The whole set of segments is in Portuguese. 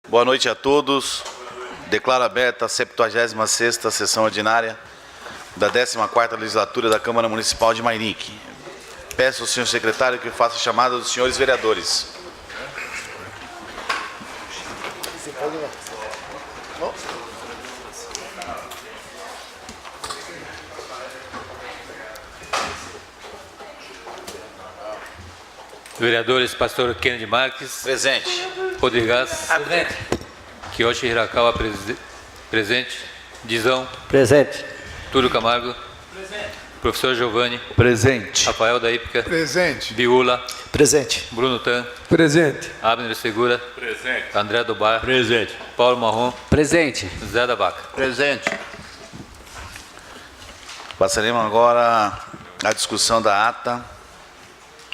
Boa noite a todos. Declaro aberta a 76ª sessão ordinária da 14ª Legislatura da Câmara Municipal de Mairink. Peço ao senhor secretário que faça a chamada dos senhores vereadores. Vereadores Pastor Kennedy Marques. Presente. Rodrigues. Presente. Kiyoshi Hirakawa, presente. Dizão. Presente. Túlio Camargo. Presente. Professor Giovanni. Presente. Rafael da Ípica. Presente. Biula. Presente. Bruno Tan. Presente. Abner Segura. Presente. André Dobar. Presente. Paulo Marrom. Presente. Zé da Vaca. Presente. Passaremos agora à discussão da ata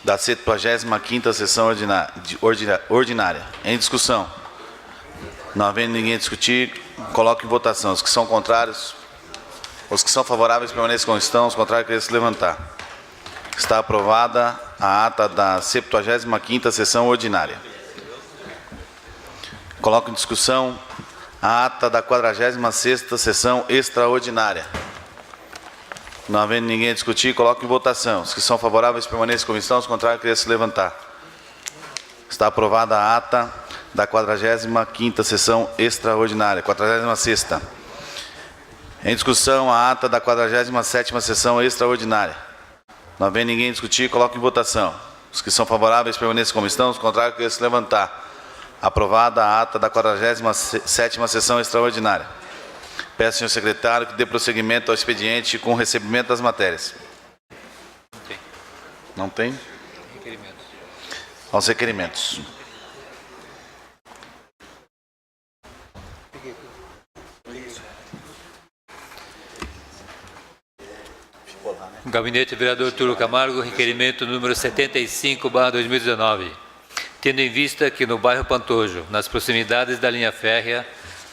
da 75ª sessão ordinária. Em discussão. Não havendo ninguém a discutir, coloco em votação. Os que são contrários, os que são favoráveis permaneçam como estão, os contrários querem se levantar. Está aprovada a ata da 75ª sessão ordinária. Coloco em discussão a ata da 46ª sessão extraordinária. Não havendo ninguém a discutir, coloco em votação. Os que são favoráveis permaneçam como estão, os contrários querem se levantar. Está aprovada a ata da 45ª sessão extraordinária, 46ª. Em discussão a ata da 47ª sessão extraordinária. Não havendo ninguém a discutir, coloco em votação. Os que são favoráveis permaneçam como estão, os contrários querem se levantar. Aprovada a ata da 47ª sessão extraordinária. Peço ao senhor secretário que dê prosseguimento ao expediente com o recebimento das matérias. Não tem? Requerimentos. Aos requerimentos. Gabinete Vereador Túlio Camargo, requerimento número 75/2019. Tendo em vista que no bairro Pantojo, nas proximidades da linha férrea,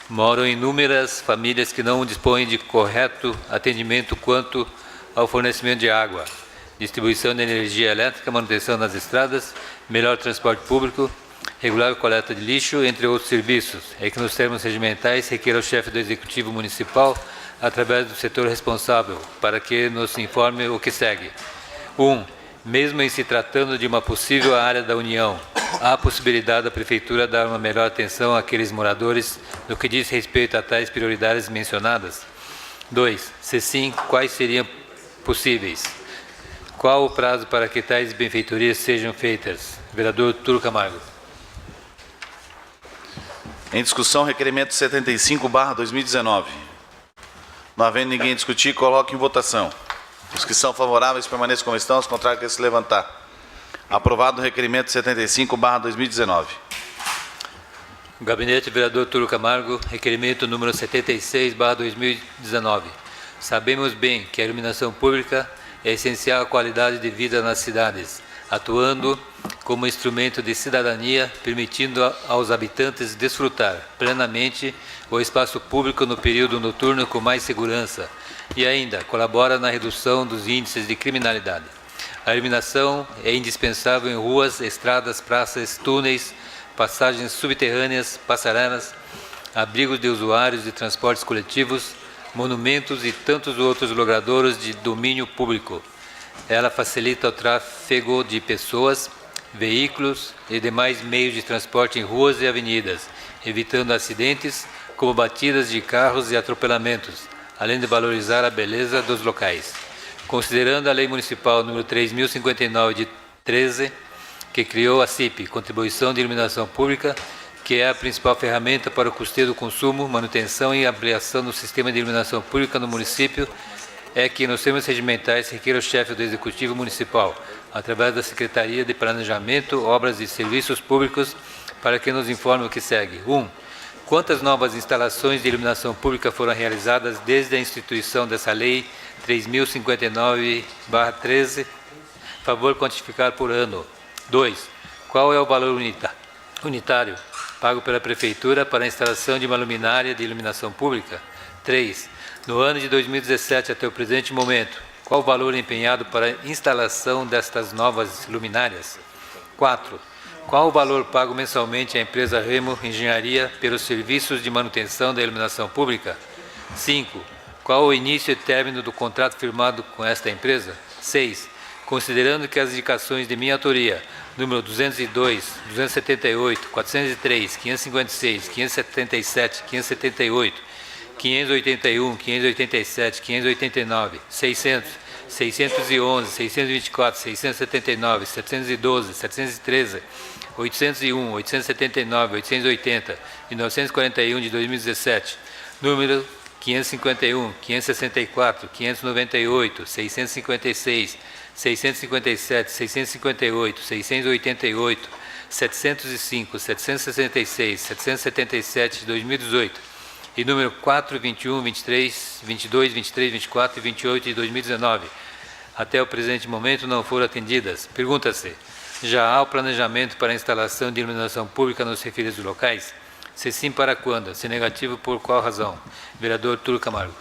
moram inúmeras famílias que não dispõem de correto atendimento quanto ao fornecimento de água, distribuição de energia elétrica, manutenção nas estradas, melhor transporte público, regular coleta de lixo, entre outros serviços, é que nos termos regimentais requer ao chefe do Executivo Municipal, através do setor responsável, para que nos informe o que segue. 1. Mesmo em se tratando de uma possível área da União, há a possibilidade da Prefeitura dar uma melhor atenção àqueles moradores no que diz respeito a tais prioridades mencionadas? 2. Se sim, quais seriam possíveis? Qual o prazo para que tais benfeitorias sejam feitas? Vereador Túlio Camargo. Em discussão, requerimento 75/2019. Não havendo ninguém a discutir, coloco em votação. Os que são favoráveis permaneçam como estão, os contrários querem se levantar. Aprovado o requerimento 75/2019. Gabinete Vereador Túlio Camargo, requerimento número 76/2019. Sabemos bem que a iluminação pública é essencial à qualidade de vida nas cidades, atuando como instrumento de cidadania, permitindo aos habitantes desfrutar plenamente o espaço público no período noturno com mais segurança e ainda colabora na redução dos índices de criminalidade. A iluminação é indispensável em ruas, estradas, praças, túneis, passagens subterrâneas, passarelas, abrigos de usuários de transportes coletivos, monumentos e tantos outros logradouros de domínio público. Ela facilita o tráfego de pessoas, veículos e demais meios de transporte em ruas e avenidas, evitando acidentes como batidas de carros e atropelamentos, além de valorizar a beleza dos locais. Considerando a Lei Municipal número 3.059 de 13, que criou a CIP, Contribuição de Iluminação Pública, que é a principal ferramenta para o custeio do consumo, manutenção e ampliação do sistema de iluminação pública no município, é que, nos termos regimentais, requer o chefe do Executivo Municipal, através da Secretaria de Planejamento, Obras e Serviços Públicos, para que nos informe o que segue. 1. Quantas novas instalações de iluminação pública foram realizadas desde a instituição dessa Lei 3.059/13? Favor quantificar por ano. 2. Qual é o valor unitário pago pela Prefeitura para a instalação de uma luminária de iluminação pública? 3. No ano de 2017 até o presente momento, qual o valor empenhado para a instalação destas novas luminárias? 4. Qual o valor pago mensalmente à empresa Remo Engenharia pelos serviços de manutenção da iluminação pública? 5. Qual o início e término do contrato firmado com esta empresa? 6. Considerando que as indicações de minha autoria, número 202, 278, 403, 556, 577, 578, 581, 587, 589, 600, 611, 624, 679, 712, 713, 801, 879, 880 e 941 de 2017, número 551, 564, 598, 656, 657, 658, 688, 705, 766, 777 de 2018 e número 4, 21, 23, 22, 23, 24 e 28 de 2019, até o presente momento não foram atendidas. Pergunta-se: já há o planejamento para a instalação de iluminação pública nos referidos locais? Se sim, para quando? Se negativo, por qual razão? Vereador Túlio Camargo.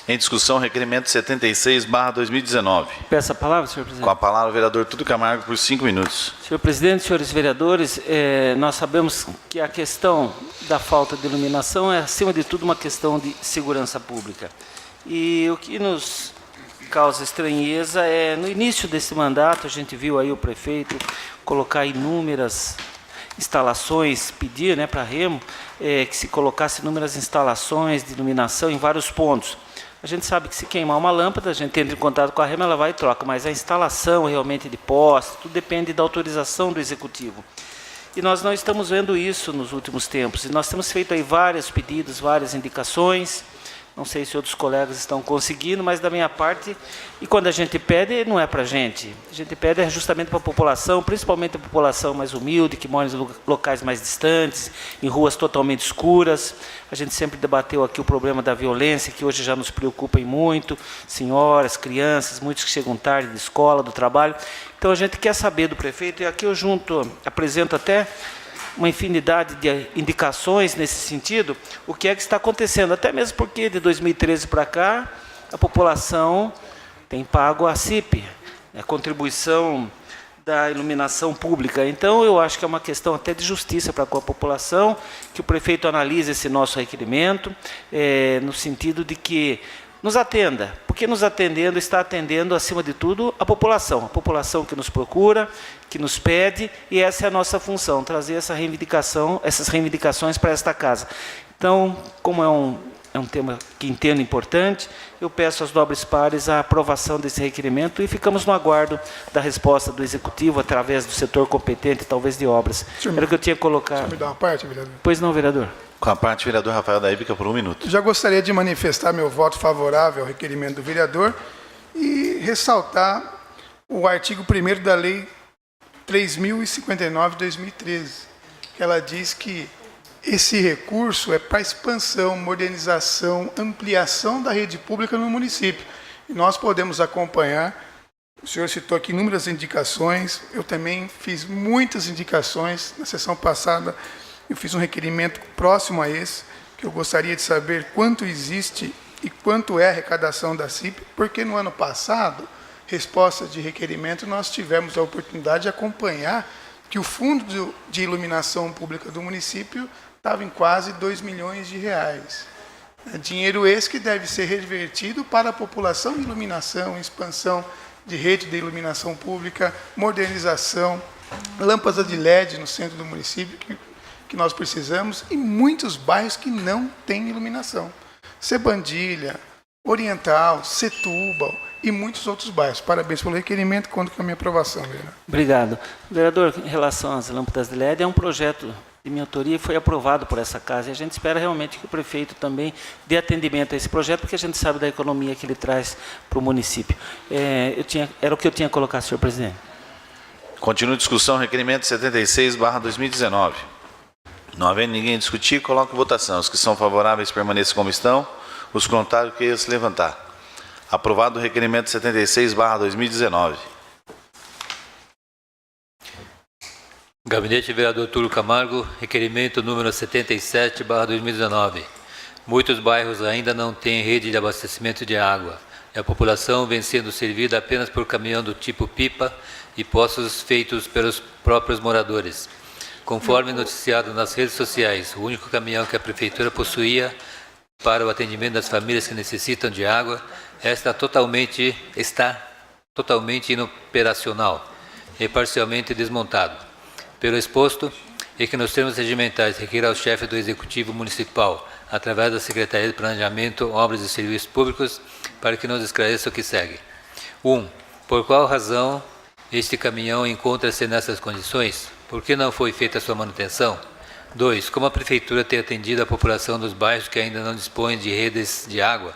Em discussão, requerimento 76/2019. Peço a palavra, senhor presidente. Com a palavra, o vereador Túlio Camargo, por 5 minutos. Senhor presidente, senhores vereadores, nós sabemos que a questão da falta de iluminação é, acima de tudo, uma questão de segurança pública. E o que nos causa estranheza é, no início desse mandato, a gente viu aí o prefeito colocar inúmeras instalações, pedir, para a Remo que se colocasse inúmeras instalações de iluminação em vários pontos. A gente sabe que se queimar uma lâmpada, a gente entra em contato com a Remo, ela vai e troca, mas a instalação realmente de poste, tudo depende da autorização do Executivo. E nós não estamos vendo isso nos últimos tempos. E nós temos feito aí vários pedidos, várias indicações. Não sei se outros colegas estão conseguindo, mas da minha parte, e quando a gente pede, não é para a gente pede justamente para a população, principalmente a população mais humilde, que mora em locais mais distantes, em ruas totalmente escuras. A gente sempre debateu aqui o problema da violência, que hoje já nos preocupa e muito, senhoras, crianças, muitos que chegam tarde de escola, do trabalho. Então a gente quer saber do prefeito, e aqui eu apresento até uma infinidade de indicações nesse sentido, o que é que está acontecendo, até mesmo porque de 2013 para cá, a população tem pago a CIP, a contribuição da iluminação pública. Então, eu acho que é uma questão até de justiça para com a população, que o prefeito analise esse nosso requerimento, no sentido de que nos atenda, porque nos atendendo, está atendendo, acima de tudo, a população que nos procura, que nos pede, e essa é a nossa função, trazer essas reivindicações para esta casa. Então, como é um tema que entendo importante, eu peço aos nobres pares a aprovação desse requerimento e ficamos no aguardo da resposta do Executivo, através do setor competente, talvez de obras. Era o que eu tinha colocado. Só me dá uma parte, vereador? Pois não, vereador. Com a parte, vereador Rafael da Hípica, por 1 minuto. Já gostaria de manifestar meu voto favorável ao requerimento do vereador e ressaltar o artigo 1º da Lei 3.059 de 2013, que ela diz que esse recurso é para expansão, modernização, ampliação da rede pública no município. E nós podemos acompanhar, o senhor citou aqui inúmeras indicações, eu também fiz muitas indicações na sessão passada. Eu fiz um requerimento próximo a esse, que eu gostaria de saber quanto existe e quanto é a arrecadação da CIP, porque no ano passado, resposta de requerimento, nós tivemos a oportunidade de acompanhar que o fundo de iluminação pública do município estava em quase R$2 milhões. Dinheiro esse que deve ser revertido para a população em iluminação, expansão de rede de iluminação pública, modernização, lâmpadas de LED no centro do município, que nós precisamos, e muitos bairros que não têm iluminação. Sebandilha, Oriental, Setúbal e muitos outros bairros. Parabéns pelo requerimento, conto com a minha aprovação, vereador. Obrigado. Vereador, em relação às lâmpadas de LED, é um projeto de minha autoria e foi aprovado por essa casa. E a gente espera realmente que o prefeito também dê atendimento a esse projeto, porque a gente sabe da economia que ele traz para o município. Era o que eu tinha a colocar, senhor presidente. Continua a discussão, requerimento 76/2019. Não havendo ninguém a discutir, coloco em votação. Os que são favoráveis permaneçam como estão. Os contrários, queiram se levantar. Aprovado o requerimento 76/2019. Gabinete Vereador Túlio Camargo, requerimento número 77/2019. Muitos bairros ainda não têm rede de abastecimento de água. E a população vem sendo servida apenas por caminhão do tipo pipa e poços feitos pelos próprios moradores. Conforme noticiado nas redes sociais, o único caminhão que a Prefeitura possuía para o atendimento das famílias que necessitam de água está totalmente inoperacional e parcialmente desmontado. Pelo exposto, e que nos termos regimentais requer ao chefe do Executivo Municipal, através da Secretaria de Planejamento, Obras e Serviços Públicos, para que nos esclareça o que segue. 1. Por qual razão este caminhão encontra-se nessas condições? Por que não foi feita a sua manutenção? 2. Como a Prefeitura tem atendido a população dos bairros que ainda não dispõem de redes de água?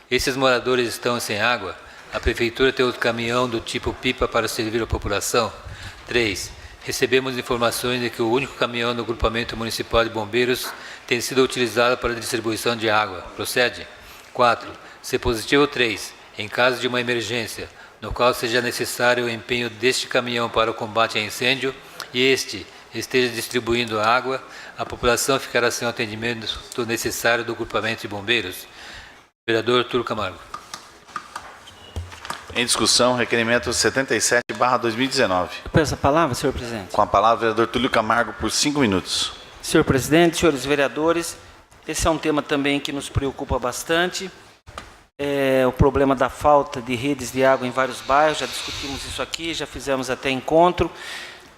Esses moradores estão sem água? A Prefeitura tem outro caminhão do tipo pipa para servir a população? 3. Recebemos informações de que o único caminhão do Grupamento Municipal de Bombeiros tem sido utilizado para a distribuição de água. Procede? 4. Se positivo 3, em caso de uma emergência, no qual seja necessário o empenho deste caminhão para o combate a incêndio, e este esteja distribuindo a água, a população ficará sem o atendimento necessário do Grupamento de Bombeiros. Vereador Túlio Camargo. Em discussão, requerimento 77/2019. Peço a palavra, senhor presidente. Com a palavra, vereador Túlio Camargo, por 5 minutos. Senhor presidente, senhores vereadores, esse é um tema também que nos preocupa bastante. É o problema da falta de redes de água em vários bairros. Já discutimos isso aqui, já fizemos até encontro.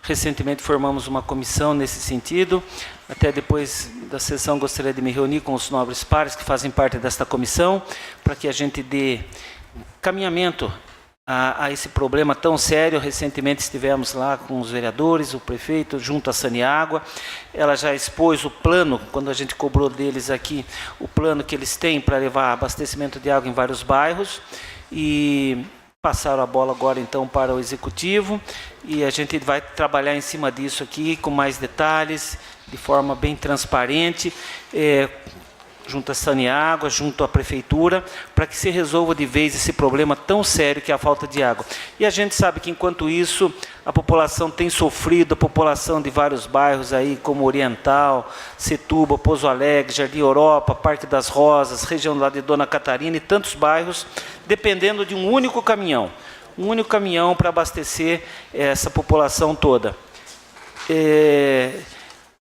Recentemente formamos uma comissão nesse sentido. Até depois da sessão gostaria de me reunir com os nobres pares que fazem parte desta comissão, para que a gente dê caminhamento a esse problema tão sério. Recentemente estivemos lá com os vereadores, o prefeito, junto à Saniágua. Ela já expôs o plano, quando a gente cobrou deles aqui, o plano que eles têm para levar abastecimento de água em vários bairros. E passaram a bola agora então para o Executivo. E a gente vai trabalhar em cima disso aqui, com mais detalhes, de forma bem transparente, junto à Saniágua, junto à Prefeitura, para que se resolva de vez esse problema tão sério que é a falta de água. E a gente sabe que, enquanto isso, a população tem sofrido, a população de vários bairros aí, como Oriental, Setúbal, Pouso Alegre, Jardim Europa, Parque das Rosas, região lá de Dona Catarina e tantos bairros, dependendo de um único caminhão para abastecer essa população toda.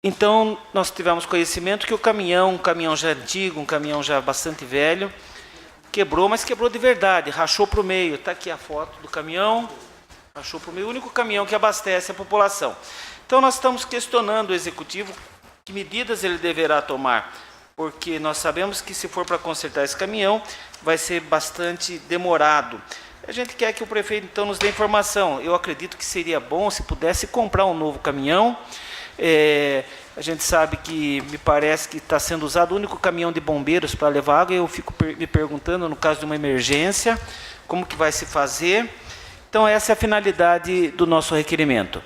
Então, nós tivemos conhecimento que um caminhão já antigo, um caminhão já bastante velho, quebrou, mas quebrou de verdade, rachou para o meio. Está aqui a foto do caminhão, rachou para o meio, o único caminhão que abastece a população. Então, nós estamos questionando o Executivo que medidas ele deverá tomar, porque nós sabemos que, se for para consertar esse caminhão, vai ser bastante demorado. A gente quer que o prefeito, então, nos dê informação. Eu acredito que seria bom se pudesse comprar um novo caminhão. A gente sabe que, me parece que está sendo usado o único caminhão de bombeiros para levar água. Eu fico me perguntando, no caso de uma emergência, como que vai se fazer. Então, essa é a finalidade do nosso requerimento.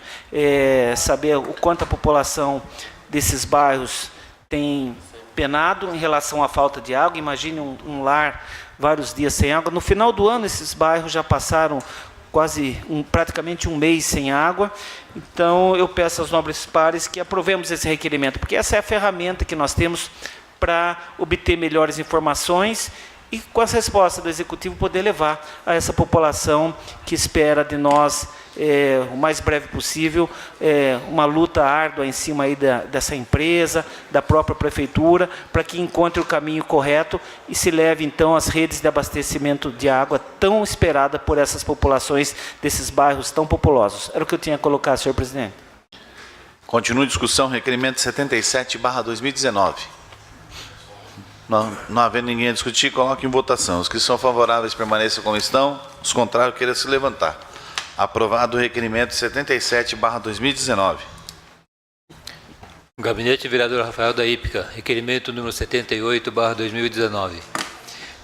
Saber o quanto a população desses bairros tem penado em relação à falta de água. Imagine um lar vários dias sem água. No final do ano, esses bairros já passaram praticamente um mês sem água. Então, eu peço aos nobres pares que aprovemos esse requerimento, porque essa é a ferramenta que nós temos para obter melhores informações e, com essa resposta do Executivo, poder levar a essa população que espera de nós, o mais breve possível, uma luta árdua em cima aí dessa empresa, da própria Prefeitura, para que encontre o caminho correto e se leve, então, as redes de abastecimento de água tão esperada por essas populações desses bairros tão populosos. Era o que eu tinha a colocar, senhor presidente. Continua a discussão, requerimento 77/2019. Não havendo ninguém a discutir, coloque em votação. Os que são favoráveis permaneçam como estão, os contrários queiram se levantar. Aprovado o requerimento 77/2019. Gabinete Vereador Rafael da Hípica, requerimento número 78/2019.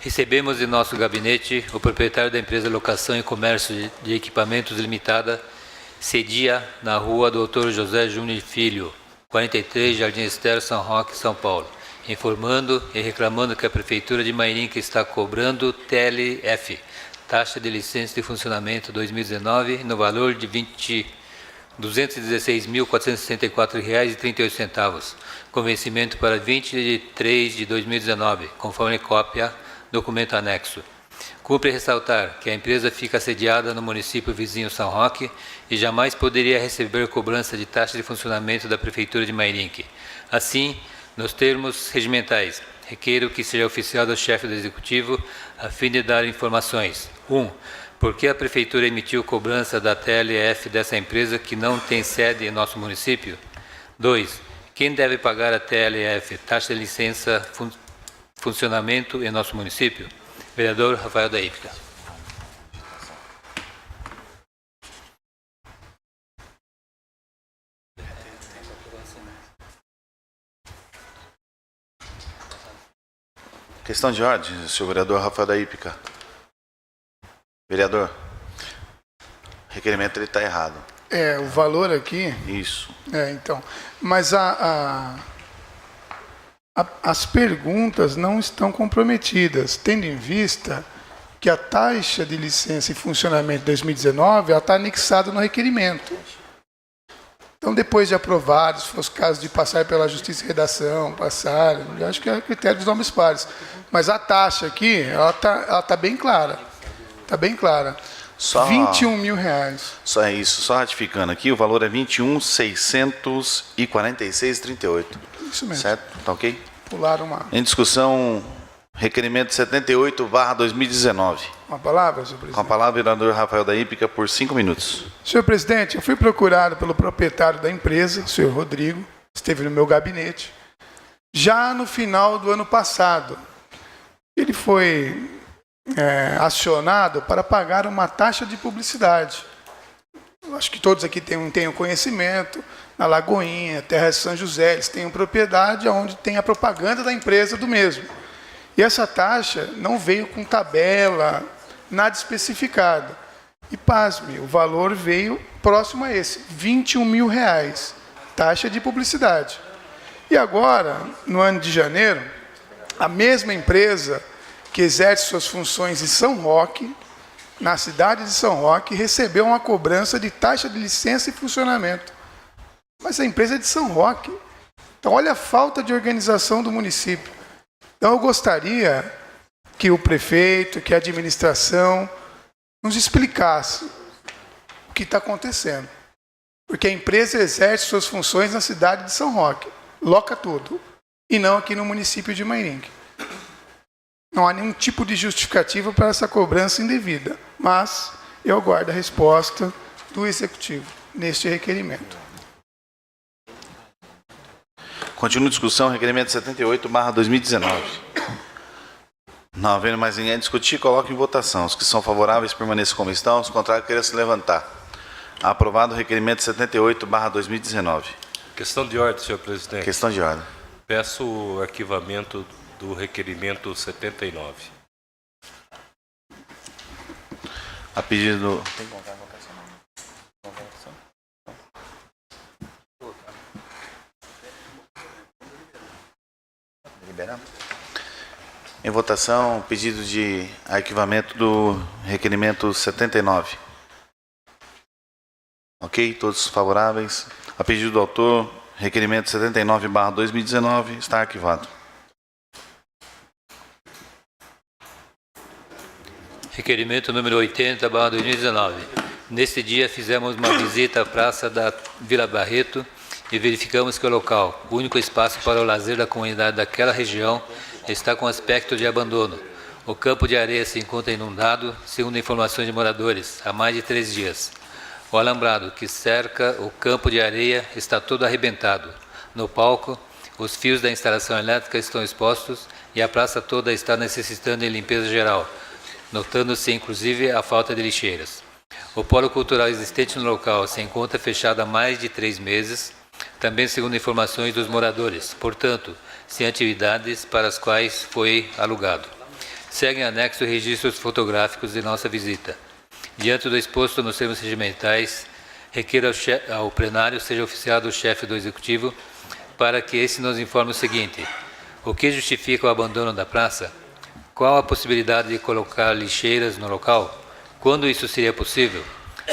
Recebemos em nosso gabinete o proprietário da empresa Locação e Comércio de Equipamentos Limitada, cedia na rua Dr. José Júnior Filho, 43, Jardim Estero, São Roque, São Paulo, informando e reclamando que a Prefeitura de Mairinca está cobrando TLF, taxa de licença de funcionamento 2019, no valor de R$ 216.464,38, com vencimento para 20 de 3 de 2019, conforme cópia, documento anexo. Cumpre ressaltar que a empresa fica sediada no município vizinho São Roque e jamais poderia receber cobrança de taxa de funcionamento da Prefeitura de Mairinque. Assim, nos termos regimentais, requeiro que seja oficiado ao chefe do Executivo a fim de dar informações. 1. Por que a Prefeitura emitiu cobrança da TLF dessa empresa que não tem sede em nosso município? 2. Quem deve pagar a TLF, taxa de licença funcionamento em nosso município? Vereador Rafael da Hípica. Questão de ordem, senhor vereador Rafael da Hípica. Vereador, o requerimento está errado. O valor aqui... Isso. Então. Mas as perguntas não estão comprometidas, tendo em vista que a taxa de licença e funcionamento de 2019 está anexada no requerimento. Então, depois de aprovado, se for o caso de passar pela Justiça de Redação, passar, eu acho que é critério dos nomes pares. Mas a taxa aqui, ela tá bem clara. Está bem clara. Só, 21 mil reais. Só é isso, só ratificando aqui, o valor é 21.646,38. Isso mesmo. Certo? Tá ok? Pularam uma Em discussão, requerimento 78/2019. palavra, senhor presidente. Com a palavra, o vereador Rafael da Hípica, por 5 minutos. Senhor presidente, eu fui procurado pelo proprietário da empresa, o senhor Rodrigo, esteve no meu gabinete, já no final do ano passado. Ele foi acionado para pagar uma taxa de publicidade. Eu acho que todos aqui têm conhecimento, na Lagoinha, Terra de São José, eles têm uma propriedade onde tem a propaganda da empresa do mesmo. E essa taxa não veio com tabela, nada especificado. E, pasme, o valor veio próximo a esse, 21 mil reais, taxa de publicidade. E agora, no ano de janeiro, a mesma empresa que exerce suas funções em São Roque, na cidade de São Roque, recebeu uma cobrança de taxa de licença e funcionamento. Mas a empresa é de São Roque. Então, olha a falta de organização do município. Então, eu gostaria que o prefeito, que a administração nos explicasse o que está acontecendo. Porque a empresa exerce suas funções na cidade de São Roque, loca tudo, e não aqui no município de Mairinque. Não há nenhum tipo de justificativa para essa cobrança indevida, mas eu aguardo a resposta do Executivo neste requerimento. Continua a discussão, requerimento 78/2019. Não havendo mais ninguém a discutir, coloque em votação. Os que são favoráveis permaneçam como estão, os contrários queiram se levantar. Aprovado o requerimento 78/2019. Questão de ordem, senhor presidente. Questão de ordem. Peço o arquivamento do requerimento 79. A pedido... Em votação, pedido de arquivamento do requerimento 79. Ok? Todos favoráveis? A pedido do autor, requerimento 79/2019 está arquivado. Requerimento número 80/2019. Neste dia fizemos uma visita à praça da Vila Barreto e verificamos que o local, o único espaço para o lazer da comunidade daquela região, está com aspecto de abandono. O campo de areia se encontra inundado, segundo informações de moradores, há mais de 3 dias. O alambrado que cerca o campo de areia está todo arrebentado. No palco, os fios da instalação elétrica estão expostos e a praça toda está necessitando de limpeza geral, notando-se inclusive a falta de lixeiras. O polo cultural existente no local se encontra fechado há mais de 3 meses, também segundo informações dos moradores, portanto, sem atividades para as quais foi alugado. Seguem anexo registros fotográficos de nossa visita. Diante do exposto nos termos regimentais, requer ao plenário seja oficiado o chefe do Executivo para que esse nos informe o seguinte: o que justifica o abandono da praça? Qual a possibilidade de colocar lixeiras no local? Quando isso seria possível?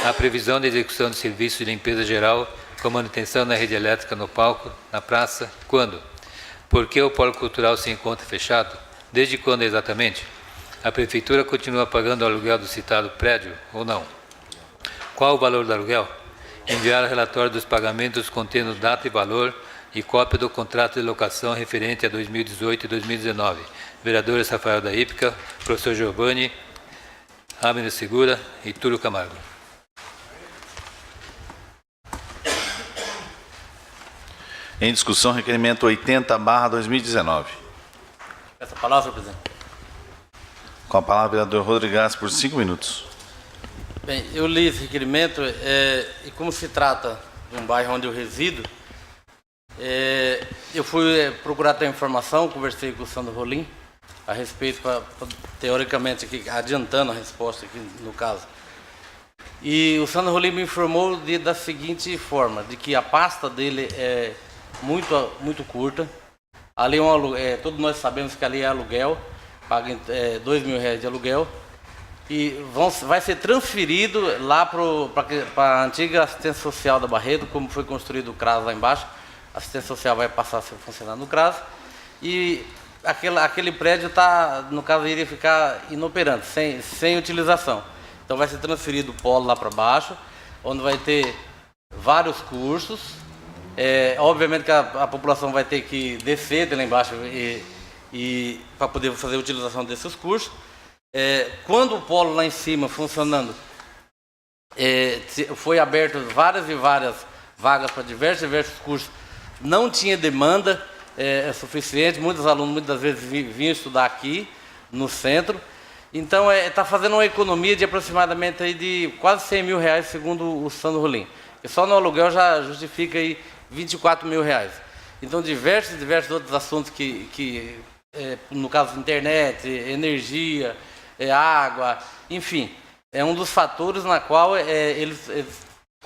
A previsão de execução de serviços de limpeza geral com manutenção na rede elétrica no palco, na praça, quando? Por que o polo cultural se encontra fechado? Desde quando exatamente? A Prefeitura continua pagando o aluguel do citado prédio ou não? Qual o valor do aluguel? Enviar relatório dos pagamentos contendo data e valor e cópia do contrato de locação referente a 2018 e 2019. Vereadores Rafael da Hípica, professor Giovanni, Abner Segura e Túlio Camargo. Em discussão, requerimento 80/2019. Essa palavra, senhor presidente. Com a palavra, vereador Rodrigues, por 5 minutos. Bem, eu li esse requerimento e como se trata de um bairro onde eu resido, eu fui procurar ter informação, conversei com o Sandro Rolim a respeito, teoricamente, aqui, adiantando a resposta aqui no caso. E o Sandro Rolim me informou da seguinte forma, de que a pasta dele é muito curta. Ali todos nós sabemos que ali é aluguel, paga R$2.000 de aluguel. E vai ser transferido lá para a antiga assistência social da Barreto, como foi construído o CRAS lá embaixo. A assistência social vai passar a funcionar no CRAS. E aquele prédio no caso, iria ficar inoperante, sem utilização. Então vai ser transferido o polo lá para baixo, onde vai ter vários cursos. Obviamente que a população vai ter que descer de lá embaixo para poder fazer a utilização desses cursos. Quando o polo lá em cima funcionando, foi aberto várias e várias vagas para diversos cursos, não tinha demanda suficiente, muitos alunos muitas vezes vinham estudar aqui no centro, então está fazendo uma economia de aproximadamente aí de quase R$100.000, segundo o Sandro Rolim, e só no aluguel já justifica aí R$24.000. Então diversos outros assuntos que no caso internet, energia, água, enfim, é um dos fatores na qual eles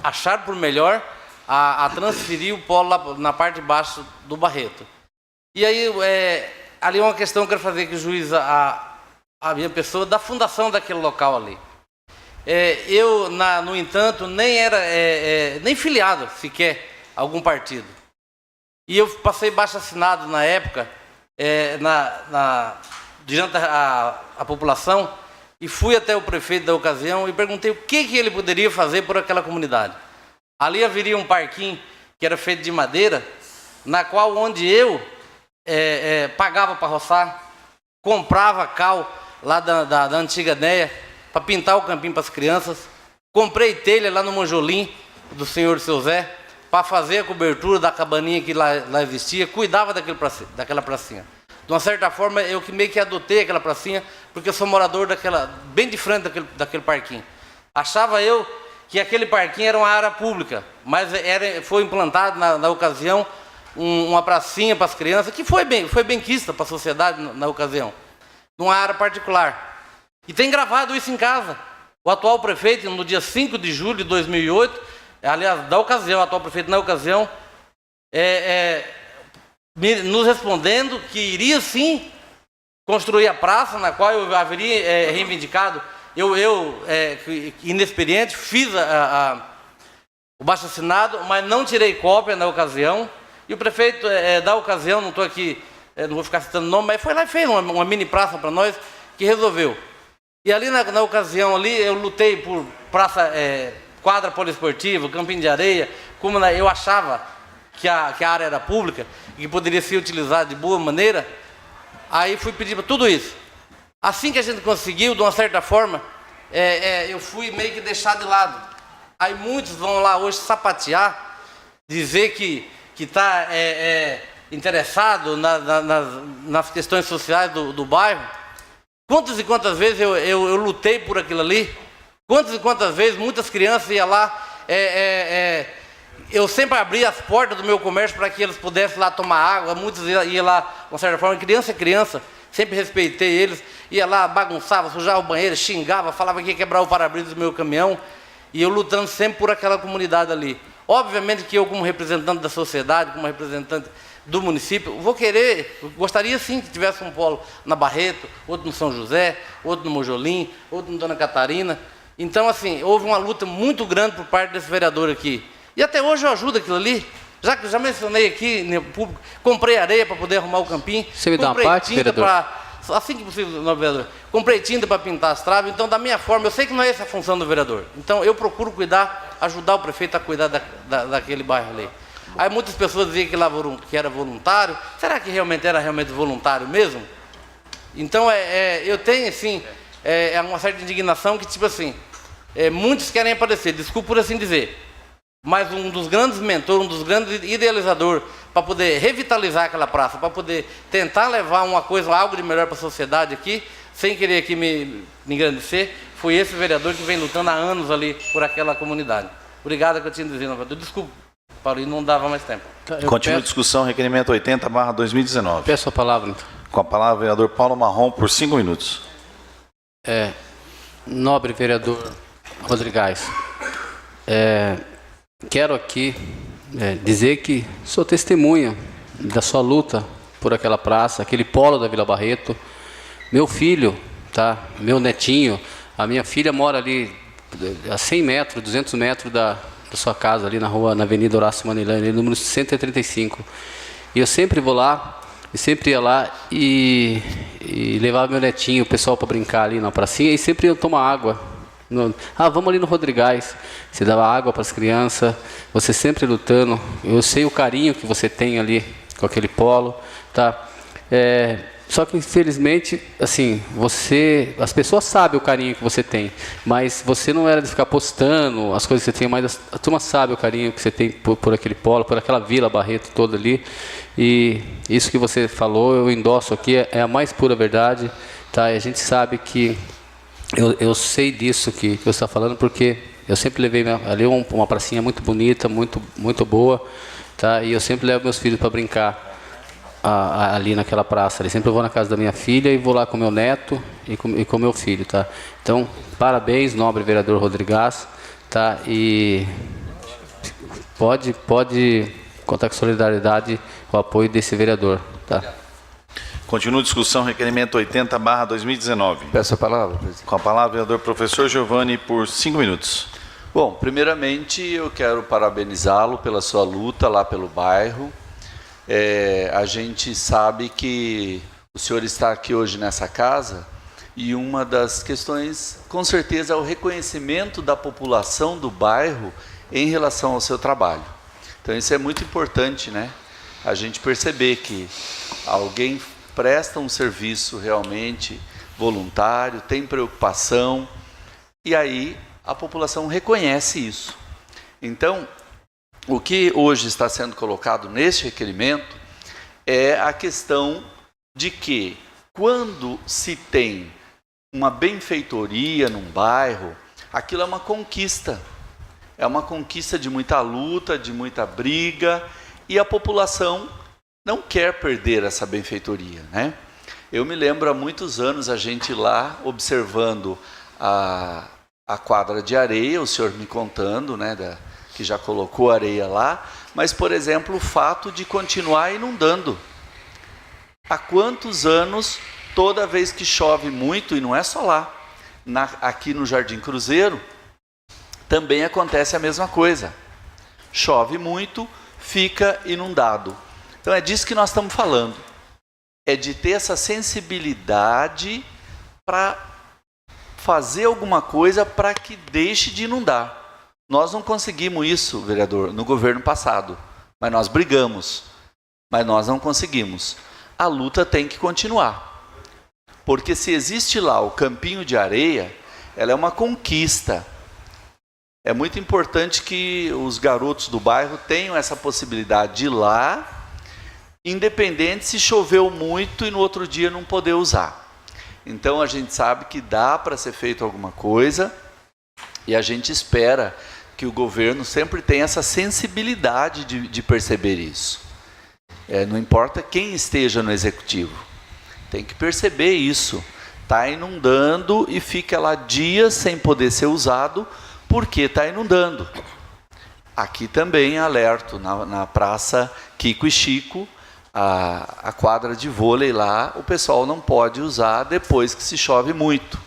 acharam por melhor a transferir o polo lá na parte de baixo do Barreto. E aí, ali é uma questão que eu quero fazer que o juiz, a minha pessoa, da fundação daquele local ali. Eu, no entanto, nem era nem filiado sequer a algum partido. E eu passei baixo-assinado na época, diante a população, e fui até o prefeito da ocasião e perguntei o que ele poderia fazer por aquela comunidade. Ali haveria um parquinho que era feito de madeira, na qual onde eu pagava para roçar, comprava cal lá da antiga NEA para pintar o campinho para as crianças, comprei telha lá no Monjolim do senhor Seu Zé para fazer a cobertura da cabaninha que lá existia, cuidava daquela pracinha. De uma certa forma, eu que meio que adotei aquela pracinha, porque eu sou morador bem de frente daquele parquinho. Achava eu que aquele parquinho era uma área pública, mas foi implantado na ocasião uma pracinha para as crianças, que foi benquista para a sociedade na ocasião, numa área particular. E tem gravado isso em casa. O atual prefeito, no dia 5 de julho de 2008, aliás, da ocasião, o atual prefeito na ocasião, nos respondendo que iria sim construir a praça, na qual eu haveria reivindicado. Eu inexperiente, fiz o baixo-assinado, mas não tirei cópia na ocasião. E o prefeito da ocasião, não estou aqui, não vou ficar citando o nome, mas foi lá e fez uma mini praça para nós, que resolveu. E ali na ocasião, eu lutei por praça, quadra poliesportiva, campinho de areia, como eu achava que a área era pública e que poderia ser utilizada de boa maneira. Aí fui pedir para tudo isso. Assim que a gente conseguiu, de uma certa forma, eu fui meio que deixado de lado. Aí muitos vão lá hoje sapatear, dizer que está interessado nas questões sociais do bairro. Quantas e quantas vezes eu lutei por aquilo ali? Quantas e quantas vezes muitas crianças iam lá, eu sempre abria as portas do meu comércio para que eles pudessem lá tomar água. Muitos iam lá, de uma certa forma, criança é criança, sempre respeitei eles, ia lá, bagunçava, sujava o banheiro, xingava, falava que ia quebrar o para-brisa do meu caminhão, e eu lutando sempre por aquela comunidade ali. Obviamente que eu, como representante da sociedade, como representante do município, gostaria sim que tivesse um polo na Barreto, outro no São José, outro no Monjolim, outro no Dona Catarina. Então, assim, houve uma luta muito grande por parte desse vereador aqui. E até hoje eu ajudo aquilo ali. Já mencionei aqui no público, comprei areia para poder arrumar o campinho. Você me dá uma parte, vereador? Assim que possível, não, vereador. comprei tinta para pintar as traves, então da minha forma, eu sei que não é essa a função do vereador. Então eu procuro cuidar, ajudar o prefeito a cuidar daquele bairro ali. Aí muitas pessoas diziam que era voluntário. Será que era realmente voluntário mesmo? Então eu tenho assim, uma certa indignação que tipo assim, muitos querem aparecer, desculpa por assim dizer. Mas um dos grandes mentores, um dos grandes idealizadores para poder revitalizar aquela praça, para poder tentar levar algo de melhor para a sociedade aqui, sem querer aqui me engrandecer, foi esse vereador que vem lutando há anos ali por aquela comunidade. Obrigado que eu tinha dito. Desculpa, Paulo, não dava mais tempo. Continua a discussão, requerimento 80/2019. Peço a palavra, então. Com a palavra, o vereador Paulo Marrom, por 5 minutos. Nobre vereador Rodrigues, quero aqui dizer que sou testemunha da sua luta por aquela praça, aquele polo da Vila Barreto. Meu filho, tá? Meu netinho, a minha filha mora ali a 100 metros, 200 metros da sua casa, ali na rua, na Avenida Horácio Manilani, número 135. E eu sempre vou lá, e sempre ia lá e levava meu netinho, o pessoal para brincar ali na pracinha, e sempre eu tomar água. Vamos ali no Rodrigues. Você dava água para as crianças, você sempre lutando. Eu sei o carinho que você tem ali com aquele polo, tá? Só que infelizmente, assim, as pessoas sabem o carinho que você tem, mas você não era de ficar postando as coisas que você tem, mas a turma sabe o carinho que você tem por aquele polo, por aquela Vila Barreto toda ali. E isso que você falou, eu endosso aqui, é a mais pura verdade, tá? E a gente sabe que eu sei disso que você está falando, porque eu sempre levei ali uma pracinha muito bonita, muito boa, tá? E eu sempre levo meus filhos para brincar ali naquela praça. Ali. Sempre eu vou na casa da minha filha e vou lá com meu neto e com meu filho, tá? Então, parabéns, nobre vereador Rodrigues, tá? E pode contar com solidariedade, o apoio desse vereador, tá? Continua a discussão, requerimento 80/2019. Peço a palavra, presidente. Com a palavra, o vereador professor Giovanni, por 5 minutos. Bom, primeiramente eu quero parabenizá-lo pela sua luta lá pelo bairro. A gente sabe que o senhor está aqui hoje nessa casa e uma das questões, com certeza, é o reconhecimento da população do bairro em relação ao seu trabalho. Então isso é muito importante, né? A gente perceber que alguém presta um serviço realmente voluntário, tem preocupação, e aí a população reconhece isso. Então, o que hoje está sendo colocado nesse requerimento é a questão de que, quando se tem uma benfeitoria num bairro, aquilo é uma conquista. É uma conquista de muita luta, de muita briga, e a população não quer perder essa benfeitoria, né? Eu me lembro há muitos anos a gente lá observando a quadra de areia, o senhor me contando, né, que já colocou areia lá, mas, por exemplo, o fato de continuar inundando. Há quantos anos, toda vez que chove muito, e não é só lá, aqui no Jardim Cruzeiro, também acontece a mesma coisa. Chove muito, fica inundado. Então é disso que nós estamos falando. É de ter essa sensibilidade para fazer alguma coisa para que deixe de inundar. Nós não conseguimos isso, vereador, no governo passado, mas nós brigamos, mas nós não conseguimos. A luta tem que continuar, porque se existe lá o campinho de areia, ela é uma conquista. É muito importante que os garotos do bairro tenham essa possibilidade de ir lá, independente se choveu muito e no outro dia não poder usar. Então a gente sabe que dá para ser feito alguma coisa, e a gente espera que o governo sempre tenha essa sensibilidade de perceber isso. Não importa quem esteja no executivo, tem que perceber isso. Está inundando e fica lá dias sem poder ser usado porque está inundando. Aqui também alerto, na Praça Kiko e Chico, a quadra de vôlei lá, o pessoal não pode usar depois que se chove muito.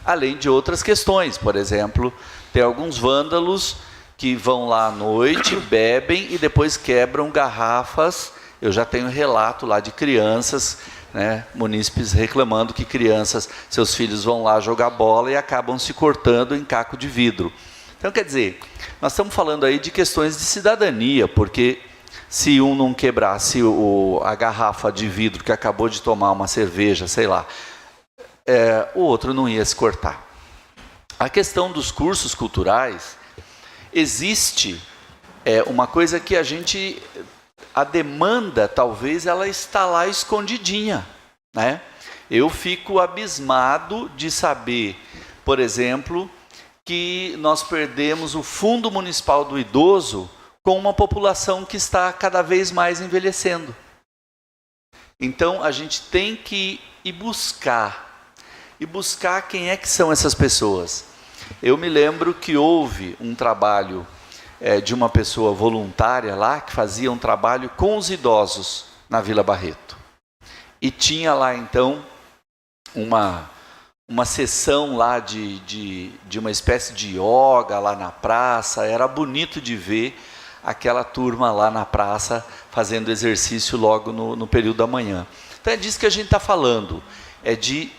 Além de outras questões, por exemplo, tem alguns vândalos que vão lá à noite, bebem e depois quebram garrafas. Eu já tenho relato lá de crianças né, munícipes reclamando que crianças, seus filhos vão lá jogar bola e acabam se cortando em caco de vidro. Então, quer dizer, nós estamos falando aí de questões de cidadania, porque se um não quebrasse a garrafa de vidro que acabou de tomar uma cerveja, sei lá, o outro não ia se cortar. A questão dos cursos culturais, existe uma coisa que a demanda, talvez, ela está lá escondidinha, né? Eu fico abismado de saber, por exemplo, que nós perdemos o Fundo Municipal do Idoso com uma população que está cada vez mais envelhecendo. Então, a gente tem que ir buscar quem é que são essas pessoas. Eu me lembro que houve um trabalho de uma pessoa voluntária lá, que fazia um trabalho com os idosos na Vila Barreto. E tinha lá, então, uma sessão lá de uma espécie de yoga lá na praça. Era bonito de ver aquela turma lá na praça fazendo exercício logo no período da manhã. Então é disso que a gente está falando, é de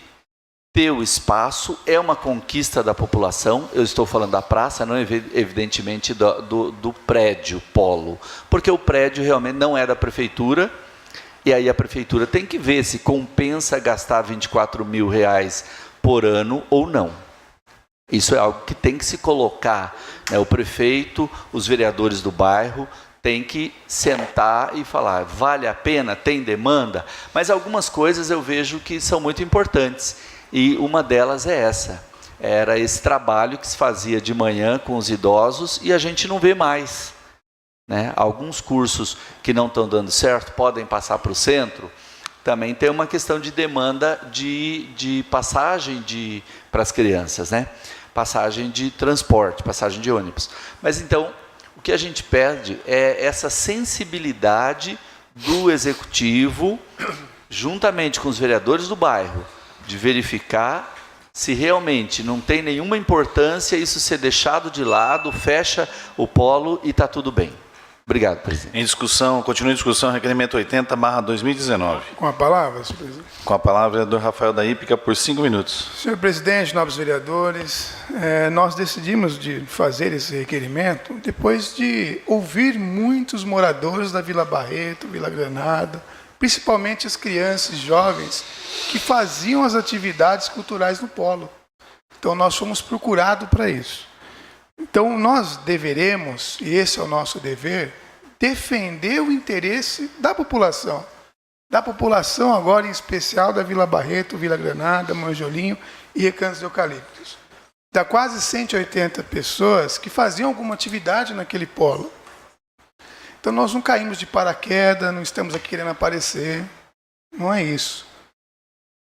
ter o espaço, é uma conquista da população. Eu estou falando da praça, não evidentemente do prédio polo, porque o prédio realmente não é da prefeitura, e aí a prefeitura tem que ver se compensa gastar R$24 mil por ano ou não. Isso é algo que tem que se colocar, né? O prefeito, os vereadores do bairro tem que sentar e falar, vale a pena, tem demanda? Mas algumas coisas eu vejo que são muito importantes, e uma delas é essa. Era esse trabalho que se fazia de manhã com os idosos e a gente não vê mais, né? Alguns cursos que não estão dando certo podem passar para o centro. Também tem uma questão de demanda de passagem para as crianças, né? Passagem de transporte, passagem de ônibus. Mas então, o que a gente pede é essa sensibilidade do executivo, juntamente com os vereadores do bairro, de verificar se realmente não tem nenhuma importância isso ser deixado de lado, fecha o polo e está tudo bem. Obrigado, presidente. Em discussão, continua em discussão, requerimento 80/2019. Com a palavra, senhor presidente. Com a palavra, vereador Rafael da Hípica, por 5 minutos. Senhor presidente, nobres vereadores, nós decidimos de fazer esse requerimento depois de ouvir muitos moradores da Vila Barreto, Vila Granada, principalmente as crianças e jovens que faziam as atividades culturais no polo. Então, nós fomos procurados para isso. Então, nós deveremos, e esse é o nosso dever, defender o interesse da população. Da população agora, em especial, da Vila Barreto, Vila Granada, Manjolinho e Recantos de Eucaliptos. Da quase 180 pessoas que faziam alguma atividade naquele polo. Então, nós não caímos de paraquedas, não estamos aqui querendo aparecer. Não é isso.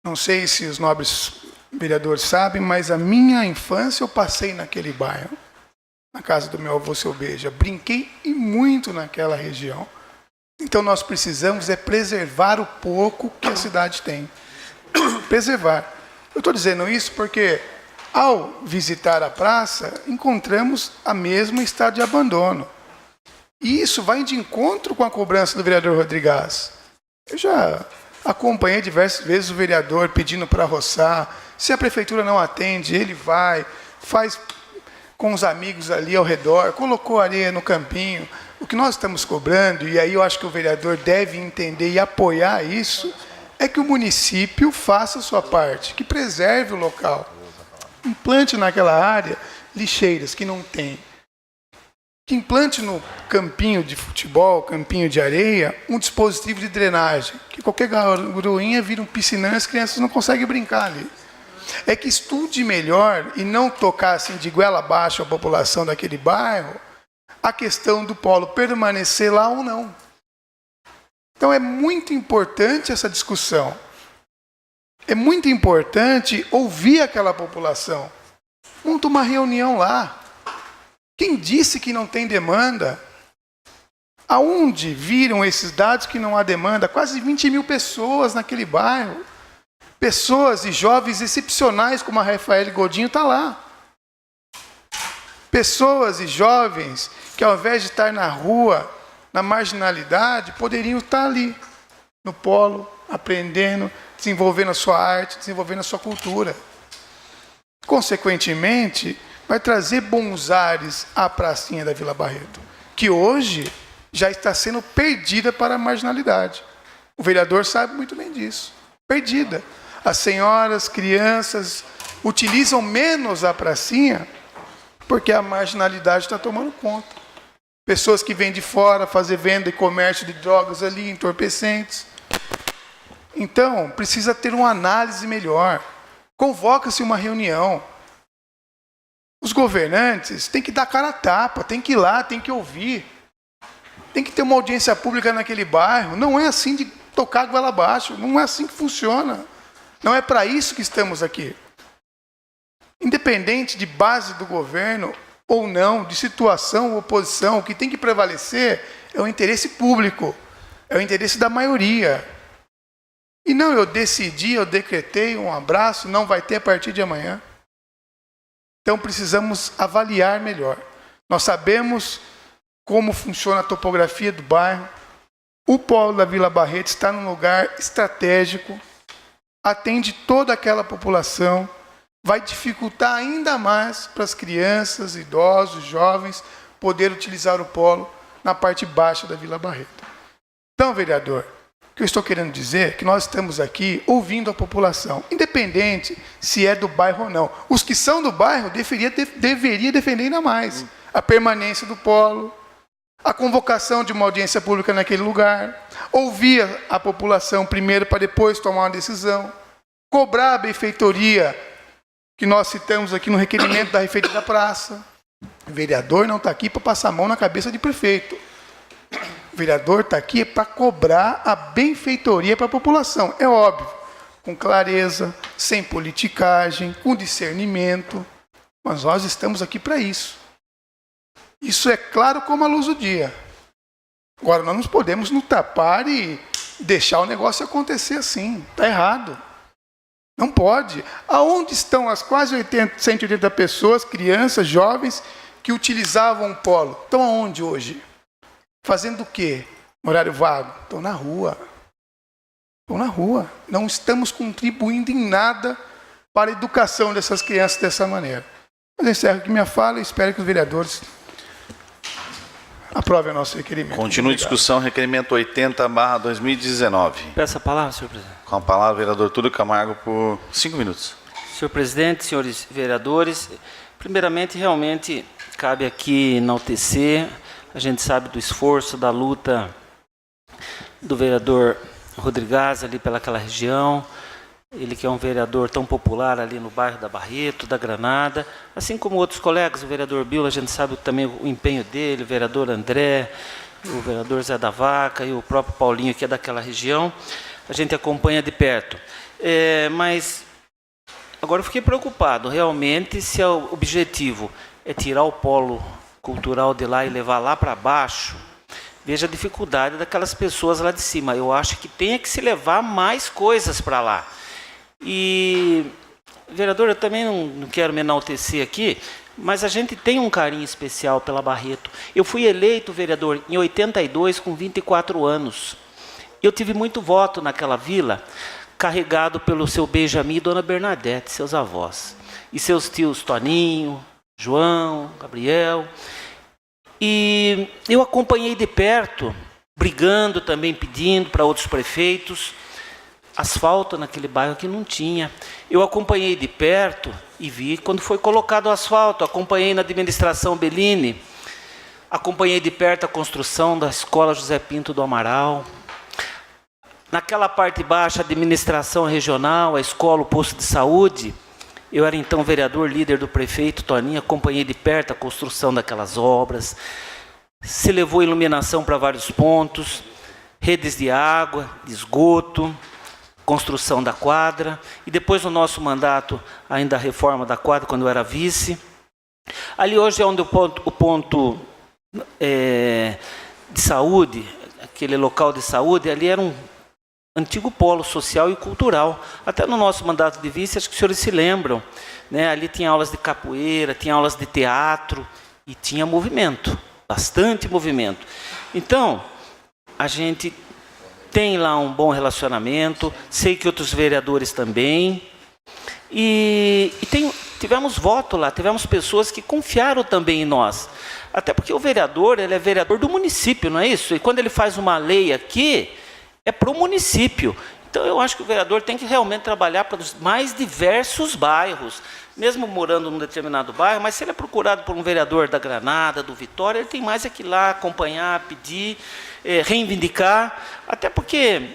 Não sei se os nobres vereadores sabem, mas a minha infância eu passei naquele bairro. Na casa do meu avô, seu Beija. Brinquei e muito naquela região. Então, nós precisamos preservar o pouco que a cidade tem. Preservar. Eu estou dizendo isso porque, ao visitar a praça, encontramos a mesma estado de abandono. E isso vai de encontro com a cobrança do vereador Rodrigues. Eu já acompanhei diversas vezes o vereador pedindo para roçar. Se a prefeitura não atende, ele vai, faz com os amigos ali ao redor, colocou areia no campinho. O que nós estamos cobrando, e aí eu acho que o vereador deve entender e apoiar isso, é que o município faça a sua parte, que preserve o local. Implante naquela área lixeiras que não tem. Que implante no campinho de futebol, campinho de areia, um dispositivo de drenagem, que qualquer garoinha vira um piscinão e as crianças não conseguem brincar ali. É que estude melhor e não tocar assim de goela abaixo a população daquele bairro a questão do polo permanecer lá ou não. Então é muito importante essa discussão. É muito importante ouvir aquela população. Monta uma reunião lá. Quem disse que não tem demanda? Aonde viram esses dados que não há demanda? Quase 20 mil pessoas naquele bairro. Pessoas e jovens excepcionais, como a Rafael Godinho, está lá. Pessoas e jovens que, ao invés de estar na rua, na marginalidade, poderiam estar ali, no polo, aprendendo, desenvolvendo a sua arte, desenvolvendo a sua cultura. Consequentemente, vai trazer bons ares à pracinha da Vila Barreto, que hoje já está sendo perdida para a marginalidade. O vereador sabe muito bem disso. Perdida. As senhoras, crianças utilizam menos a pracinha porque a marginalidade está tomando conta. Pessoas que vêm de fora fazer venda e comércio de drogas ali, entorpecentes. Então, precisa ter uma análise melhor. Convoca-se uma reunião. Os governantes têm que dar cara a tapa, têm que ir lá, têm que ouvir. Tem que ter uma audiência pública naquele bairro. Não é assim de tocar a goela abaixo. Não é assim que funciona. Não é para isso que estamos aqui. Independente de base do governo ou não, de situação ou oposição, o que tem que prevalecer é o interesse público, é o interesse da maioria. E não eu decidi, eu decretei um abraço, não vai ter a partir de amanhã. Então precisamos avaliar melhor. Nós sabemos como funciona a topografia do bairro. O polo da Vila Barreto está num lugar estratégico, atende toda aquela população, vai dificultar ainda mais para as crianças, idosos, jovens, poder utilizar o polo na parte baixa da Vila Barreto. Então, vereador, o que eu estou querendo dizer é que nós estamos aqui ouvindo a população, independente se é do bairro ou não. Os que são do bairro deveria defender ainda mais a permanência do polo, a convocação de uma audiência pública naquele lugar, ouvir a população primeiro para depois tomar uma decisão, cobrar a benfeitoria que nós citamos aqui no requerimento da referida da praça. O vereador não está aqui para passar a mão na cabeça de prefeito. O vereador está aqui para cobrar a benfeitoria para a população. É óbvio, com clareza, sem politicagem, com discernimento. Mas nós estamos aqui para isso. Isso é claro como a luz do dia. Agora, nós não podemos nos tapar e deixar o negócio acontecer assim. Está errado. Não pode. Aonde estão as quase 180 pessoas, crianças, jovens, que utilizavam o polo? Estão aonde hoje? Fazendo o quê? Horário vago? Estão na rua. Estão na rua. Não estamos contribuindo em nada para a educação dessas crianças dessa maneira. Mas eu encerro aqui minha fala e espero que os vereadores aprovem o nosso requerimento. Continue a discussão, requerimento 80/2019. Peço a palavra, senhor presidente. Com a palavra, o vereador Túlio Camargo, por 5 minutos. Senhor presidente, senhores vereadores, primeiramente, realmente, cabe aqui enaltecer, a gente sabe do esforço, da luta do vereador Rodrigues ali pelaquela região, ele que é um vereador tão popular ali no bairro da Barreto, da Granada, assim como outros colegas, o vereador Bill, a gente sabe também o empenho dele, o vereador André, o vereador Zé da Vaca e o próprio Paulinho, que é daquela região, a gente acompanha de perto. Mas agora eu fiquei preocupado, realmente, se o objetivo é tirar o polo cultural de lá e levar lá para baixo, veja a dificuldade daquelas pessoas lá de cima. Eu acho que tem que se levar mais coisas para lá. E, vereador, eu também não quero me enaltecer aqui, mas a gente tem um carinho especial pela Barreto. Eu fui eleito, vereador, em 82, com 24 anos. Eu tive muito voto naquela vila, carregado pelo seu Benjamin e dona Bernadette, seus avós. E seus tios Toninho, João, Gabriel. E eu acompanhei de perto, brigando também, pedindo para outros prefeitos, asfalto naquele bairro que não tinha. Eu acompanhei de perto e vi quando foi colocado o asfalto, acompanhei na administração Bellini, acompanhei de perto a construção da escola José Pinto do Amaral. Naquela parte baixa, a administração regional, a escola, o posto de saúde. Eu era então vereador, líder do prefeito Toninho, acompanhei de perto a construção daquelas obras. Se levou iluminação para vários pontos, redes de água, de esgoto, construção da quadra. E depois no nosso mandato, ainda a reforma da quadra, quando eu era vice. Ali hoje é onde o ponto de saúde, aquele local de saúde, ali era um antigo polo social e cultural. Até no nosso mandato de vice, acho que os senhores se lembram, né? Ali tinha aulas de capoeira, tinha aulas de teatro e tinha movimento, bastante movimento. Então, a gente tem lá um bom relacionamento, sei que outros vereadores também. E tivemos voto lá, tivemos pessoas que confiaram também em nós. Até porque o vereador, ele é vereador do município, não é isso? E quando ele faz uma lei aqui, é para o município. Então, eu acho que o vereador tem que realmente trabalhar para os mais diversos bairros, mesmo morando num determinado bairro, mas se ele é procurado por um vereador da Granada, do Vitória, ele tem mais é que ir lá acompanhar, pedir, reivindicar, até porque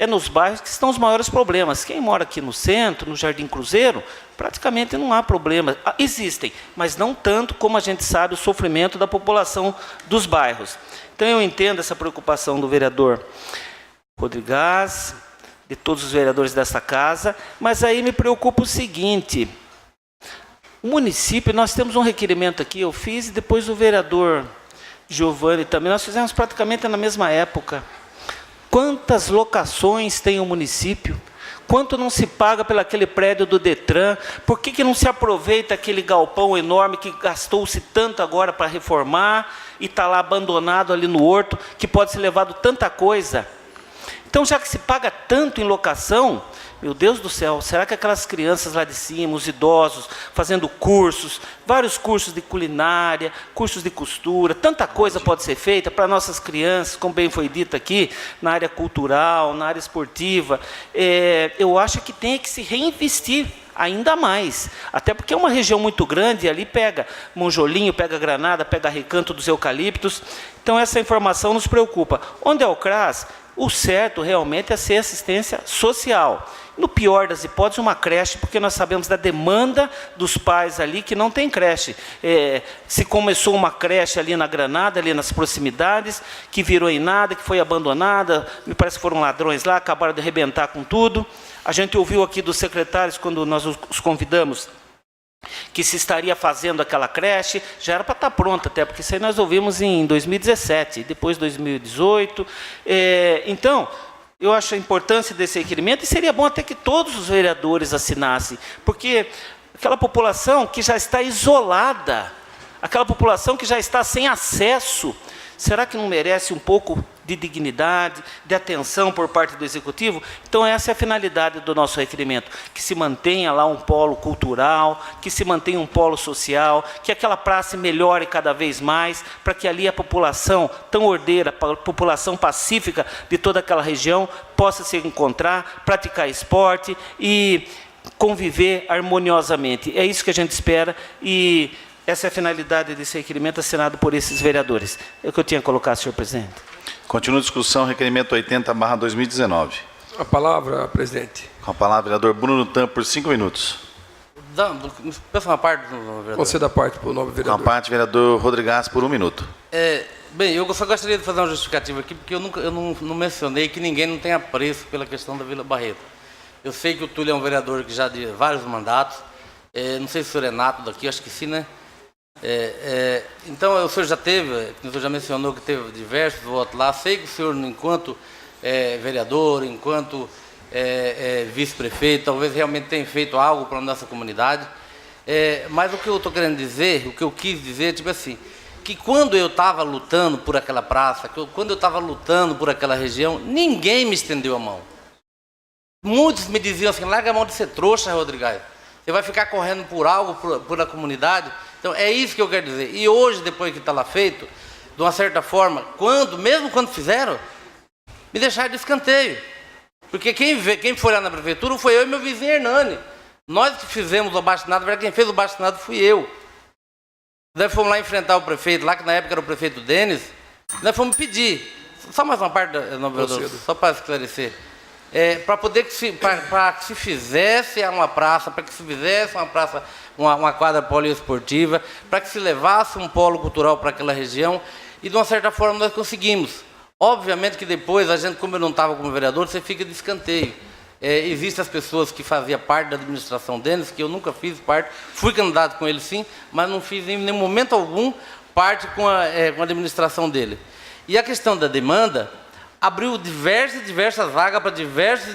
é nos bairros que estão os maiores problemas. Quem mora aqui no centro, no Jardim Cruzeiro, praticamente não há problema. Existem, mas não tanto como a gente sabe o sofrimento da população dos bairros. Então, eu entendo essa preocupação do vereador Rodrigues, de todos os vereadores dessa casa, mas aí me preocupa o seguinte: o município, nós temos um requerimento aqui, eu fiz, e depois o vereador Giovanni também, nós fizemos praticamente na mesma época. Quantas locações tem o município? Quanto não se paga pelo aquele prédio do Detran? Por que não se aproveita aquele galpão enorme que gastou-se tanto agora para reformar e está lá abandonado ali no horto, que pode ser levado tanta coisa? Então, já que se paga tanto em locação, meu Deus do céu, será que aquelas crianças lá de cima, os idosos, fazendo cursos, vários cursos de culinária, cursos de costura, tanta coisa pode ser feita para nossas crianças, como bem foi dito aqui, na área cultural, na área esportiva. Eu acho que tem que se reinvestir ainda mais, até porque é uma região muito grande, e ali pega Monjolinho, pega Granada, pega Recanto dos Eucaliptos. Então, essa informação nos preocupa. Onde é o CRAS? O certo realmente é ser assistência social. No pior das hipóteses, uma creche, porque nós sabemos da demanda dos pais ali que não tem creche. Se começou uma creche ali na Granada, ali nas proximidades, que virou em nada, que foi abandonada, me parece que foram ladrões lá, acabaram de arrebentar com tudo. A gente ouviu aqui dos secretários, quando nós os convidamos, que se estaria fazendo aquela creche, já era para estar pronta até, porque isso aí nós ouvimos em 2017, depois 2018. Então, eu acho a importância desse requerimento, e seria bom até que todos os vereadores assinassem, porque aquela população que já está isolada, aquela população que já está sem acesso, será que não merece um pouco de dignidade, de atenção por parte do Executivo? Então, essa é a finalidade do nosso requerimento, que se mantenha lá um polo cultural, que se mantenha um polo social, que aquela praça melhore cada vez mais, para que ali a população tão ordeira, a população pacífica de toda aquela região, possa se encontrar, praticar esporte e conviver harmoniosamente. É isso que a gente espera, e essa é a finalidade desse requerimento assinado por esses vereadores. É o que eu tinha colocado, senhor presidente. Continua a discussão, requerimento 80/2019. A palavra, presidente. Com a palavra, vereador Bruno Tam, por 5 minutos. Peço uma parte do vereador. Conceda a parte para o novo Com vereador. a parte, vereador Rodrigues, por 1 minuto. Bem, eu só gostaria de fazer uma justificativa aqui, porque eu não mencionei que ninguém não tem apreço pela questão da Vila Barreto. Eu sei que o Túlio é um vereador que já de vários mandatos, não sei se o senhor é nato daqui, acho que sim, né? Então, o senhor já teve, o senhor já mencionou que teve diversos votos lá. Sei que o senhor, enquanto vereador, enquanto vice-prefeito, talvez realmente tenha feito algo para a nossa comunidade. Mas o que eu estou querendo dizer, o que eu quis dizer, tipo assim, que quando eu estava lutando por aquela praça, quando eu estava lutando por aquela região, ninguém me estendeu a mão. Muitos me diziam assim: larga a mão de ser trouxa, Rodrigues. Você vai ficar correndo por algo, por a comunidade. Então, é isso que eu quero dizer. E hoje, depois que está lá feito, de uma certa forma, mesmo quando fizeram, me deixaram de escanteio. Porque quem foi lá na prefeitura foi eu e meu vizinho Hernani. Nós que fizemos o abaixo-assinado, na verdade, quem fez o abaixo-assinado fui eu. Nós fomos lá enfrentar o prefeito, lá que na época era o prefeito Denis, nós fomos pedir, só mais uma parte, só para esclarecer, para poder que se fizesse uma praça, para que se fizesse uma praça, uma quadra poliesportiva, para que se levasse um polo cultural para aquela região, e de uma certa forma nós conseguimos. Obviamente que depois, a gente, como eu não estava como vereador, você fica de escanteio. Existem as pessoas que faziam parte da administração deles, que eu nunca fiz parte, fui candidato com ele sim, mas não fiz em nenhum momento algum parte com a administração dele. E a questão da demanda abriu diversas vagas para diversos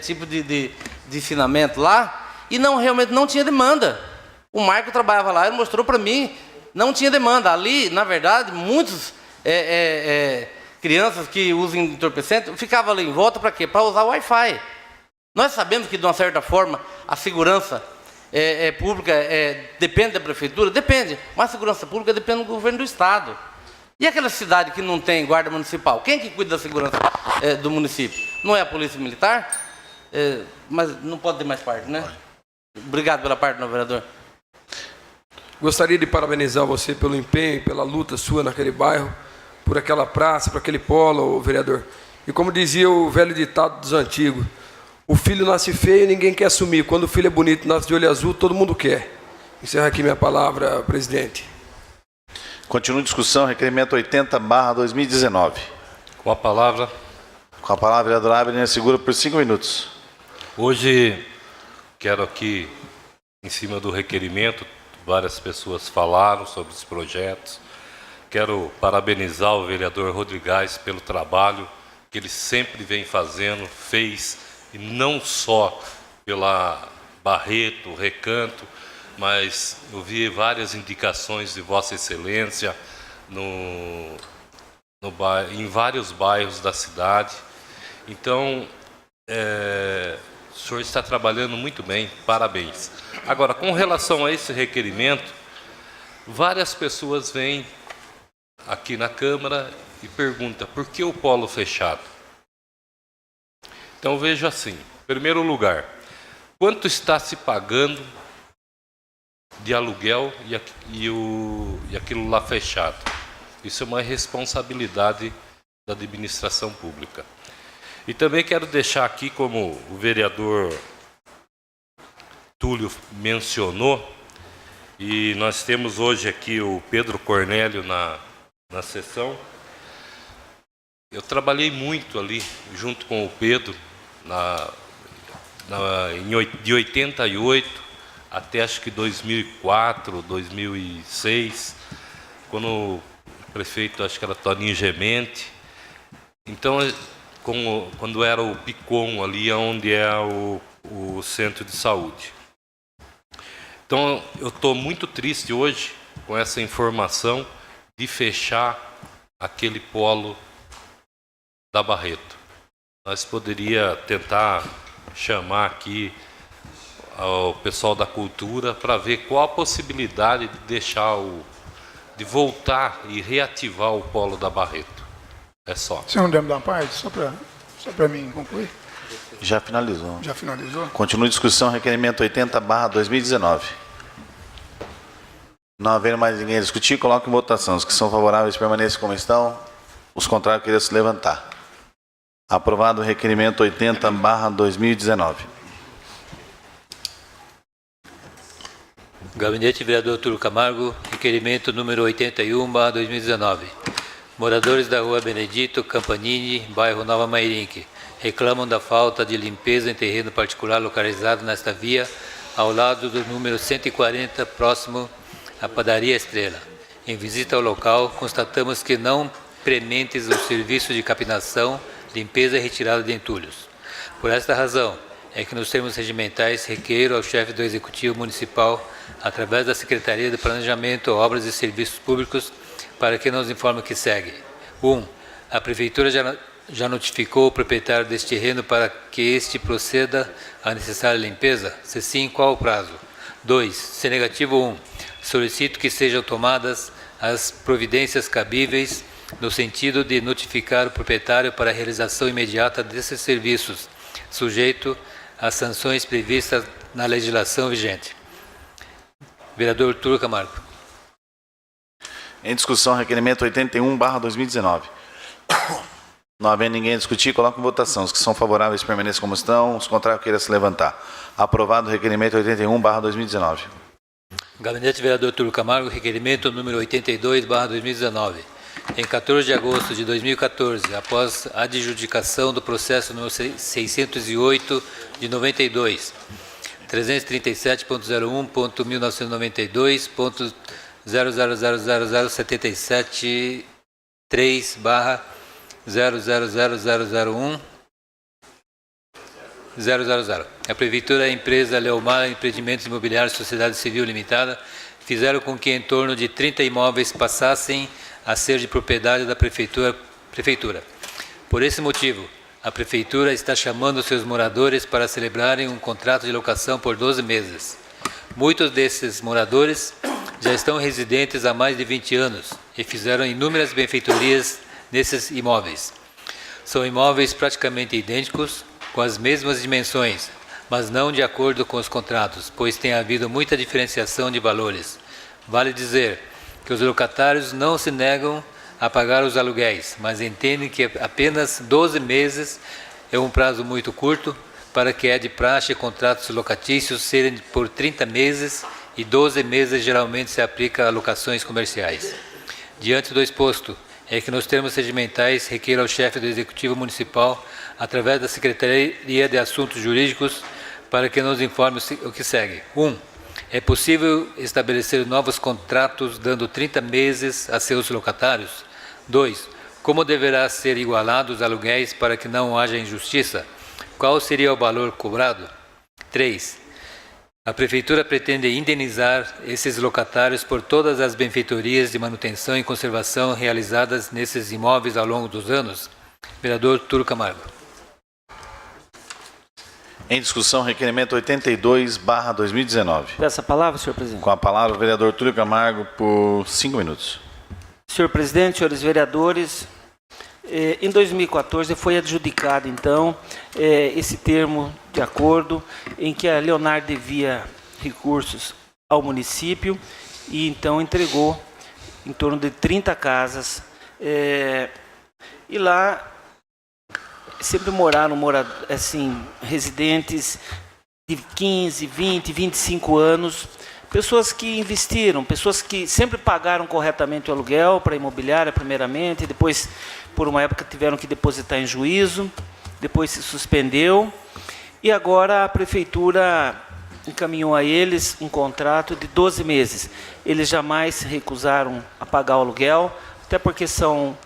tipos de ensinamento lá, e realmente não tinha demanda. O Marco trabalhava lá, ele mostrou para mim, não tinha demanda. Ali, na verdade, muitos crianças que usam entorpecente, ficava ali em volta para quê? Para usar o Wi-Fi. Nós sabemos que, de uma certa forma, a segurança pública depende da prefeitura? Depende, mas a segurança pública depende do governo do Estado. E aquela cidade que não tem guarda municipal? Quem que cuida da segurança do município? Não é a polícia militar? Mas não pode ter mais parte, né? Obrigado pela parte, não, vereador. Gostaria de parabenizar você pelo empenho, pela luta sua naquele bairro, por aquela praça, por aquele polo, vereador. E como dizia o velho ditado dos antigos, o filho nasce feio e ninguém quer assumir. Quando o filho é bonito, nasce de olho azul, todo mundo quer. Encerro aqui minha palavra, presidente. Continua a discussão, requerimento 80/2019. Com a palavra. Com a palavra, vereador Abner, segura por 5 minutos. Hoje, quero aqui, em cima do requerimento, várias pessoas falaram sobre os projetos. Quero parabenizar o vereador Rodrigues pelo trabalho que ele sempre vem fazendo, fez, e não só pela Barreto, Recanto, mas eu vi várias indicações de Vossa Excelência em vários bairros da cidade. Então, o senhor está trabalhando muito bem, parabéns. Agora, com relação a esse requerimento, várias pessoas vêm aqui na Câmara e perguntam por que o polo fechado? Então, vejo assim, em primeiro lugar, quanto está se pagando de aluguel e aquilo lá fechado? Isso é uma responsabilidade da administração pública. E também quero deixar aqui, como o vereador Túlio mencionou, e nós temos hoje aqui o Pedro Cornélio na sessão. Eu trabalhei muito ali, junto com o Pedro, de 88 até acho que 2004, 2006, quando o prefeito, acho que era Toninho Gemente. Então, quando era o Picom ali, onde é o centro de saúde. Então, eu estou muito triste hoje com essa informação de fechar aquele polo da Barreto. Nós poderíamos tentar chamar aqui o pessoal da cultura para ver qual a possibilidade de deixar de voltar e reativar o polo da Barreto. É só. Você não deve dar uma parte? Só para mim concluir? Já finalizou. Já finalizou? Continua a discussão, requerimento 80/2019. Não havendo mais ninguém a discutir, coloque em votação. Os que são favoráveis permaneçam como estão. Os contrários queriam se levantar. Aprovado o requerimento 80/2019. Gabinete vereador Túlio Camargo, requerimento número 81/2019. Moradores da rua Benedito Campanini, bairro Nova Mairinque, reclamam da falta de limpeza em terreno particular localizado nesta via, ao lado do número 140, próximo à padaria Estrela. Em visita ao local, constatamos que não prementes o serviço de capinação, limpeza e retirada de entulhos. Por esta razão, é que nos termos regimentais requeiro ao chefe do Executivo Municipal, através da Secretaria de Planejamento, Obras e Serviços Públicos, para que nos informe o que segue. 1. A Prefeitura já notificou o proprietário deste terreno para que este proceda à necessária limpeza? Se sim, qual o prazo? 2. Se negativo 1. Solicito que sejam tomadas as providências cabíveis no sentido de notificar o proprietário para a realização imediata desses serviços, sujeito às sanções previstas na legislação vigente. Vereador Túlio Camargo. Em discussão, requerimento 81/2019. Não havendo ninguém a discutir, coloque em votação. Os que são favoráveis permaneçam como estão, os contrários queiram se levantar. Aprovado o requerimento 81/2019. Gabinete vereador Túlio Camargo, requerimento número 82/2019. Em 14 de agosto de 2014, após a adjudicação do processo número 608 de 92, 337.019.2.0000077.3/0000001 000. A Prefeitura e a empresa Leomar Empreendimentos Imobiliários Sociedade Civil Limitada fizeram com que em torno de 30 imóveis passassem a ser de propriedade da Prefeitura Prefeitura. Por esse motivo, a Prefeitura está chamando seus moradores para celebrarem um contrato de locação por 12 meses. Muitos desses moradores já estão residentes há mais de 20 anos e fizeram inúmeras benfeitorias nesses imóveis. São imóveis praticamente idênticos, com as mesmas dimensões, mas não de acordo com os contratos, pois tem havido muita diferenciação de valores. Vale dizer que os locatários não se negam a pagar os aluguéis, mas entendem que apenas 12 meses é um prazo muito curto para que é de praxe contratos locatícios serem por 30 meses e 12 meses geralmente se aplica a locações comerciais. Diante do exposto, é que nos termos regimentais requer ao chefe do Executivo Municipal, através da Secretaria de Assuntos Jurídicos, para que nos informe o que segue. 1. É possível estabelecer novos contratos dando 30 meses a seus locatários? 2. Como deverá ser igualados os aluguéis para que não haja injustiça? Qual seria o valor cobrado? 3. A Prefeitura pretende indenizar esses locatários por todas as benfeitorias de manutenção e conservação realizadas nesses imóveis ao longo dos anos? Vereador Túlio Camargo. Em discussão, requerimento 82/2019. Peço a palavra, senhor presidente. Com a palavra, o vereador Túlio Camargo, por 5 minutos. Senhor presidente, senhores vereadores, em 2014 foi adjudicado, então, esse termo de acordo em que a Leonardo devia recursos ao município e, então, entregou em torno de 30 casas. E lá sempre moraram assim, residentes de 15, 20, 25 anos, pessoas que investiram, pessoas que sempre pagaram corretamente o aluguel para a imobiliária, primeiramente, depois, por uma época, tiveram que depositar em juízo, depois se suspendeu, e agora a Prefeitura encaminhou a eles um contrato de 12 meses. Eles jamais se recusaram a pagar o aluguel, até porque são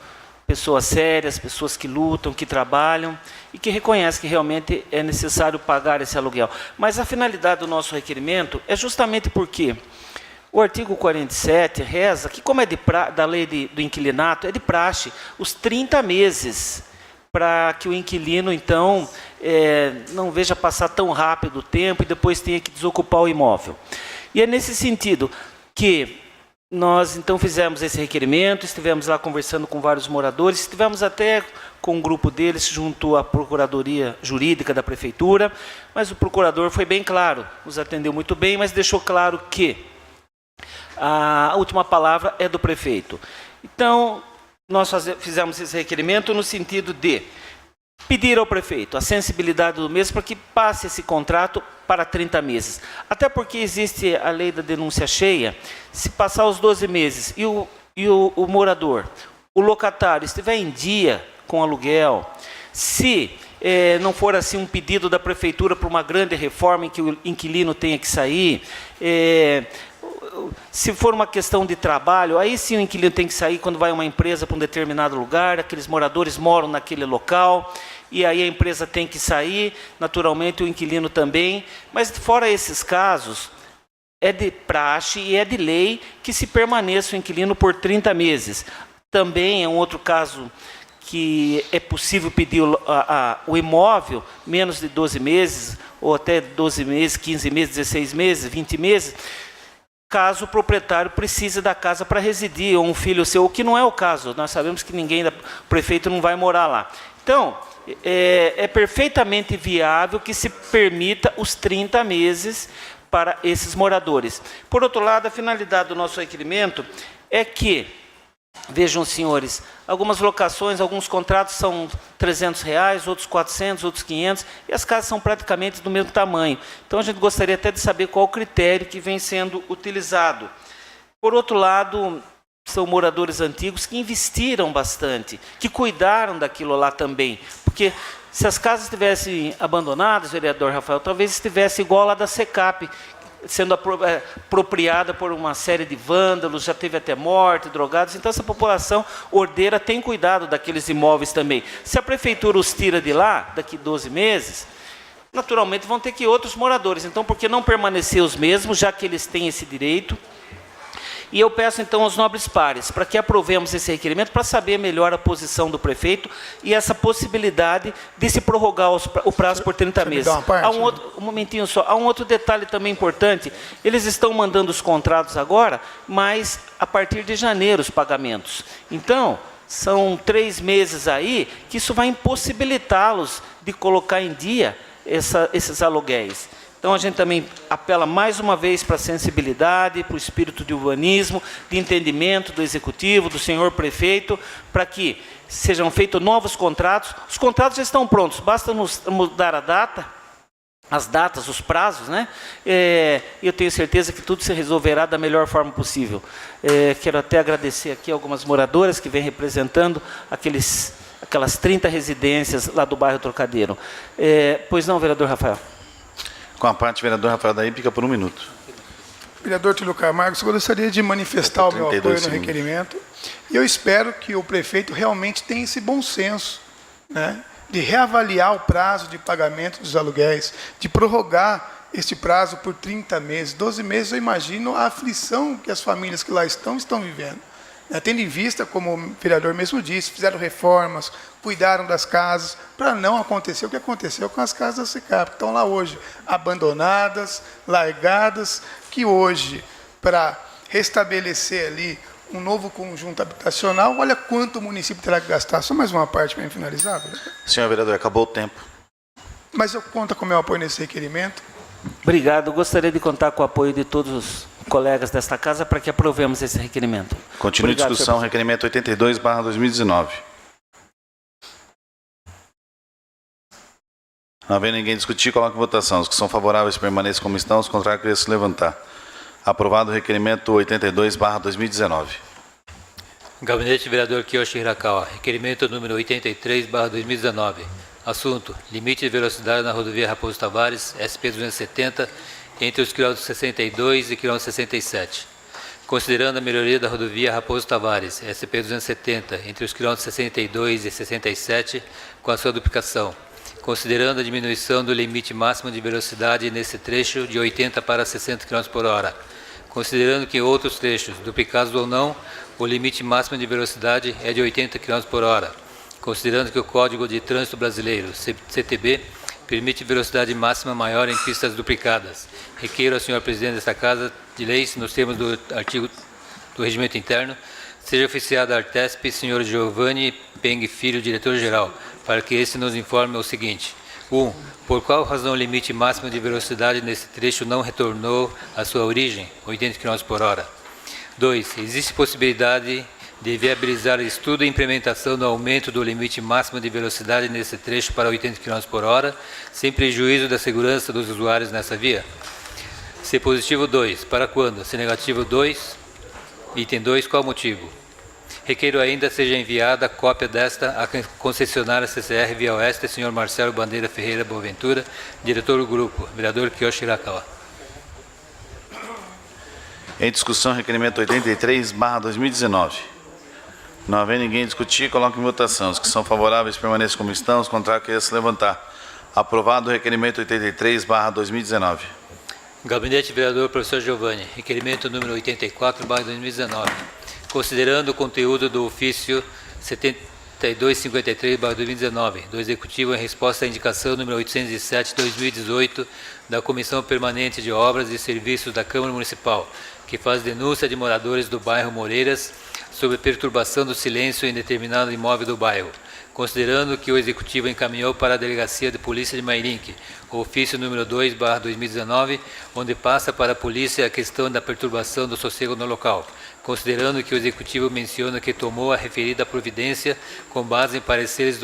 pessoas sérias, pessoas que lutam, que trabalham e que reconhecem que realmente é necessário pagar esse aluguel. Mas a finalidade do nosso requerimento é justamente porque o artigo 47 reza que, como é da lei do inquilinato, é de praxe os 30 meses para que o inquilino, então, não veja passar tão rápido o tempo e depois tenha que desocupar o imóvel. E é nesse sentido que nós, então, fizemos esse requerimento, estivemos lá conversando com vários moradores, estivemos até com um grupo deles junto à Procuradoria Jurídica da Prefeitura, mas o procurador foi bem claro, nos atendeu muito bem, mas deixou claro que a última palavra é do prefeito. Então, nós fizemos esse requerimento no sentido de pedir ao prefeito a sensibilidade do mesmo para que passe esse contrato para 30 meses. Até porque existe a lei da denúncia cheia, se passar os 12 meses e o morador, o locatário, estiver em dia com aluguel, se não for assim um pedido da prefeitura para uma grande reforma em que o inquilino tenha que sair, se for uma questão de trabalho, aí sim o inquilino tem que sair quando vai uma empresa para um determinado lugar, aqueles moradores moram naquele local, e aí a empresa tem que sair, naturalmente o inquilino também, mas fora esses casos, é de praxe e é de lei que se permaneça o inquilino por 30 meses. Também é um outro caso que é possível pedir o imóvel menos de 12 meses, ou até 12 meses, 15 meses, 16 meses, 20 meses, caso o proprietário precise da casa para residir, ou um filho seu, o que não é o caso. Nós sabemos que o prefeito não vai morar lá. Então, é perfeitamente viável que se permita os 30 meses para esses moradores. Por outro lado, a finalidade do nosso requerimento é que, vejam, senhores, algumas locações, alguns contratos são R$300, outros 400, outros 500, e as casas são praticamente do mesmo tamanho. Então, a gente gostaria até de saber qual o critério que vem sendo utilizado. Por outro lado, são moradores antigos que investiram bastante, que cuidaram daquilo lá também. Porque se as casas estivessem abandonadas, vereador Rafael, talvez estivesse igual a da SECAP, sendo apropriada por uma série de vândalos, já teve até morte, drogados. Então, essa população ordeira tem cuidado daqueles imóveis também. Se a prefeitura os tira de lá, daqui 12 meses, naturalmente vão ter que ir outros moradores. Então, por que não permanecer os mesmos, já que eles têm esse direito? E eu peço, então, aos nobres pares, para que aprovemos esse requerimento, para saber melhor a posição do prefeito e essa possibilidade de se prorrogar o prazo por 30 meses. Há um momentinho só. Há um outro detalhe também importante. Eles estão mandando os contratos agora, mas a partir de janeiro os pagamentos. Então, são 3 meses aí que isso vai impossibilitá-los de colocar em dia esses aluguéis. Então, a gente também apela mais uma vez para a sensibilidade, para o espírito de urbanismo, de entendimento do Executivo, do senhor prefeito, para que sejam feitos novos contratos. Os contratos já estão prontos, basta nos mudar a data, as datas, os prazos, né? Eu tenho certeza que tudo se resolverá da melhor forma possível. Quero até agradecer aqui algumas moradoras que vêm representando aquelas 30 residências lá do bairro Trocadeiro. Pois não, vereador Rafael? Com a parte, vereador Rafael da Hípica, por 1 minuto. Vereador Túlio Camargo, eu gostaria de manifestar o meu apoio no requerimento. E eu espero que o prefeito realmente tenha esse bom senso, né, de reavaliar o prazo de pagamento dos aluguéis, de prorrogar este prazo por 30 meses. 12 meses, eu imagino a aflição que as famílias que lá estão vivendo. Tendo em vista, como o vereador mesmo disse, fizeram reformas, cuidaram das casas, para não acontecer o que aconteceu com as casas da SECAP, que estão lá hoje, abandonadas, largadas, que hoje, para restabelecer ali um novo conjunto habitacional, olha quanto o município terá que gastar. Só mais uma parte para finalizar, vereador. Senhor vereador, acabou o tempo. Mas eu conto com o meu apoio nesse requerimento. Obrigado. Gostaria de contar com o apoio de todos os colegas desta casa para que aprovemos esse requerimento. Continua a discussão, senhor. requerimento 82/2019. Não havendo ninguém discutir, coloque em votação. Os que são favoráveis permaneçam como estão, os contrários querem se levantar. Aprovado o requerimento 82/2019. Gabinete vereador Kiyoshi Hirakawa, requerimento número 83/2019. Assunto: limite de velocidade na rodovia Raposo Tavares, SP-270, entre os quilômetros 62 e quilômetro 67. Considerando a melhoria da rodovia Raposo Tavares, SP-270, entre os quilômetros 62 e 67, com a sua duplicação. Considerando a diminuição do limite máximo de velocidade nesse trecho de 80 para 60 km por hora. Considerando que em outros trechos, duplicados ou não, o limite máximo de velocidade é de 80 km por hora. Considerando que o Código de Trânsito Brasileiro, CTB, permite velocidade máxima maior em pistas duplicadas. Requeiro ao senhor presidente desta Casa de Leis, nos termos do artigo do Regimento Interno, seja oficiado a Artesp, senhor Giovanni Peng Filho, diretor-geral, para que este nos informe o seguinte. 1. Por qual razão o limite máximo de velocidade nesse trecho não retornou à sua origem, 80 km por hora? 2. Existe possibilidade de viabilizar estudo e implementação do aumento do limite máximo de velocidade nesse trecho para 80 km por hora, sem prejuízo da segurança dos usuários nessa via? Se positivo, 2. Para quando? Se negativo, 2. Item 2. Qual motivo? Requeiro ainda seja enviada cópia desta à concessionária CCR Via Oeste, senhor Marcelo Bandeira Ferreira Boaventura, diretor do grupo, vereador Kiyoshi Hirakawa. Em discussão, requerimento 83/2019. Não havendo ninguém discutir, coloque em votação. Os que são favoráveis permaneçam como estão, os contrários querem se levantar. Aprovado o requerimento 83/2019. Gabinete vereador professor Giovanni, requerimento número 84/2019. Considerando o conteúdo do ofício 7253/2019 do Executivo em resposta à indicação número 807/2018 da Comissão Permanente de Obras e Serviços da Câmara Municipal, que faz denúncia de moradores do bairro Moreiras sobre perturbação do silêncio em determinado imóvel do bairro, considerando que o Executivo encaminhou para a Delegacia de Polícia de Mairinque o ofício número 2/2019, onde passa para a polícia a questão da perturbação do sossego no local, considerando que o Executivo menciona que tomou a referida providência com base em pareceres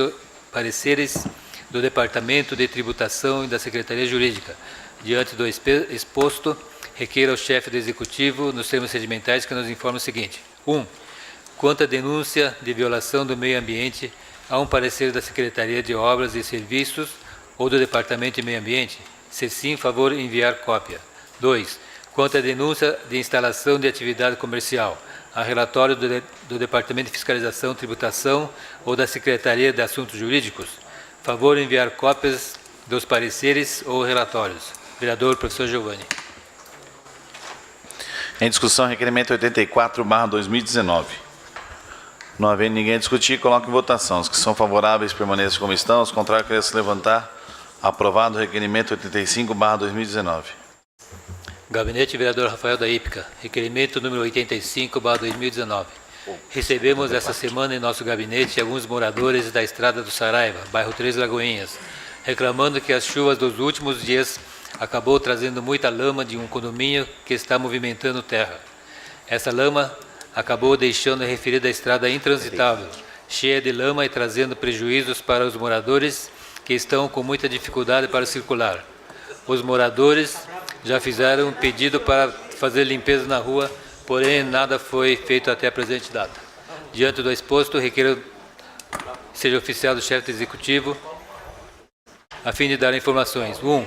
do Departamento de Tributação e da Secretaria Jurídica. Diante do exposto, requeiro ao chefe do Executivo, nos termos regimentais, que nos informe o seguinte. 1. Quanto à denúncia de violação do meio ambiente, há um parecer da Secretaria de Obras e Serviços ou do Departamento de Meio Ambiente? Se sim, favor enviar cópia. 2. Quanto à denúncia de instalação de atividade comercial, há relatório do Departamento de Fiscalização, Tributação ou da Secretaria de Assuntos Jurídicos? Favor enviar cópias dos pareceres ou relatórios. Vereador professor Giovanni. Em discussão, requerimento 84/2019. Não havendo ninguém a discutir, coloco em votação. Os que são favoráveis permaneçam como estão, os contrários querem se levantar. Aprovado o requerimento 85/2019. Gabinete Vereador Rafael da Hípica, requerimento número 85/2019. Recebemos essa semana em nosso gabinete alguns moradores da Estrada do Saraiva, bairro Três Lagoinhas, reclamando que as chuvas dos últimos dias acabou trazendo muita lama de um condomínio que está movimentando terra. Essa lama acabou deixando a referida estrada intransitável, cheia de lama e trazendo prejuízos para os moradores que estão com muita dificuldade para circular. Os moradores já fizeram um pedido para fazer limpeza na rua, porém nada foi feito até a presente data. Diante do exposto, requeiro seja oficial do chefe executivo a fim de dar informações. 1.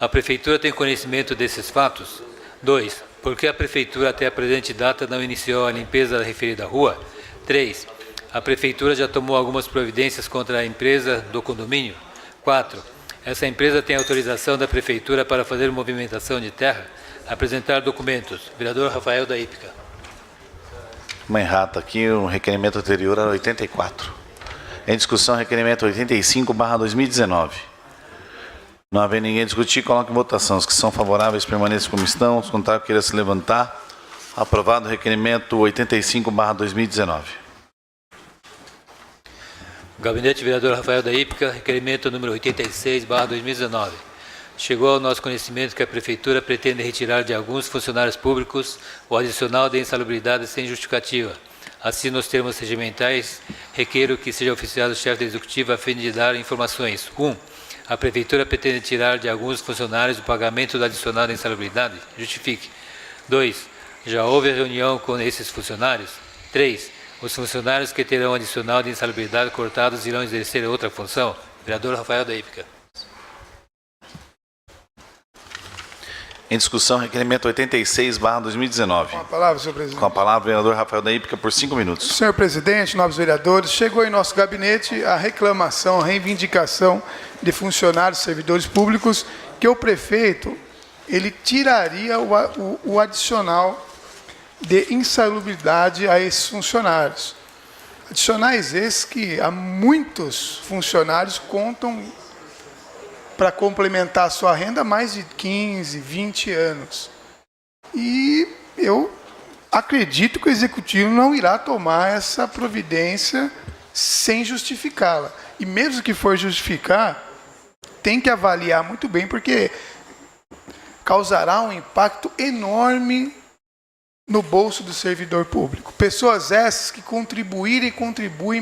A Prefeitura tem conhecimento desses fatos? 2. Por que a Prefeitura até a presente data não iniciou a limpeza da referida rua? 3. A Prefeitura já tomou algumas providências contra a empresa do condomínio? 4. Essa empresa tem autorização da Prefeitura para fazer movimentação de terra? Apresentar documentos. Vereador Rafael da Hípica. Uma errata aqui, o requerimento anterior era 84. Em discussão, requerimento 85/2019. Não havendo ninguém a discutir, coloco em votação. Os que são favoráveis permaneçam como estão, os contrários queiram se levantar. Aprovado o requerimento 85/2019. Gabinete Vereador Rafael da Hípica, requerimento número 86/2019. Chegou ao nosso conhecimento que a Prefeitura pretende retirar de alguns funcionários públicos o adicional de insalubridade sem justificativa. Assim, nos termos regimentais, requeiro que seja oficiado o chefe do Executivo a fim de dar informações. 1. A Prefeitura pretende tirar de alguns funcionários o pagamento do adicional de insalubridade? Justifique. 2. Já houve reunião com esses funcionários? 3. Os funcionários que terão adicional de insalubridade cortados irão exercer outra função? Vereador Rafael da Hípica. Em discussão, requerimento 86/2019. Com a palavra, senhor presidente. Com a palavra, o vereador Rafael da Hípica, por 5 minutos. Senhor presidente, nobres vereadores, chegou em nosso gabinete a reclamação, a reivindicação de funcionários, servidores públicos, que o prefeito ele tiraria o adicional de insalubridade a esses funcionários. Adicionais esses que há muitos funcionários contam para complementar a sua renda há mais de 15, 20 anos. E eu acredito que o Executivo não irá tomar essa providência sem justificá-la. E mesmo que for justificar, tem que avaliar muito bem, porque causará um impacto enorme no bolso do servidor público. Pessoas essas que contribuem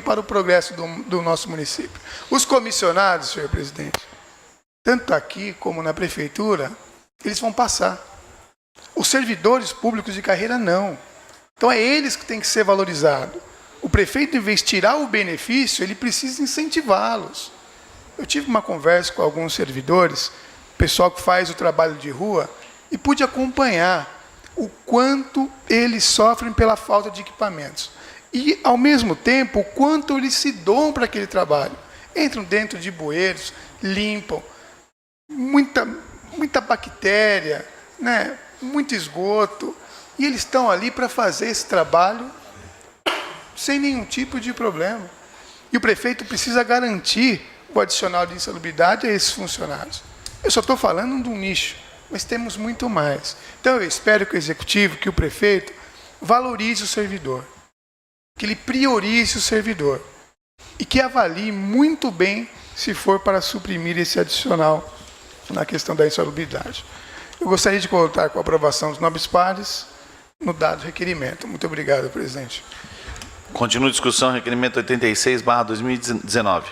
para o progresso do nosso município. Os comissionados, senhor presidente, tanto aqui como na prefeitura, eles vão passar. Os servidores públicos de carreira, não. Então é eles que têm que ser valorizado. O prefeito, em vez de tirar o benefício, ele precisa incentivá-los. Eu tive uma conversa com alguns servidores, pessoal que faz o trabalho de rua, e pude acompanhar o quanto eles sofrem pela falta de equipamentos. E, ao mesmo tempo, o quanto eles se doam para aquele trabalho. Entram dentro de bueiros, limpam, muita bactéria, né? Muito esgoto, e eles estão ali para fazer esse trabalho sem nenhum tipo de problema. E o prefeito precisa garantir o adicional de insalubridade a esses funcionários. Eu só estou falando de um nicho, mas temos muito mais. Então eu espero que o Executivo, que o prefeito, valorize o servidor, que ele priorize o servidor e que avalie muito bem se for para suprimir esse adicional na questão da insalubridade. Eu gostaria de contar com a aprovação dos nobres pares no dado requerimento. Muito obrigado, presidente. Continua a discussão, requerimento 86/2019.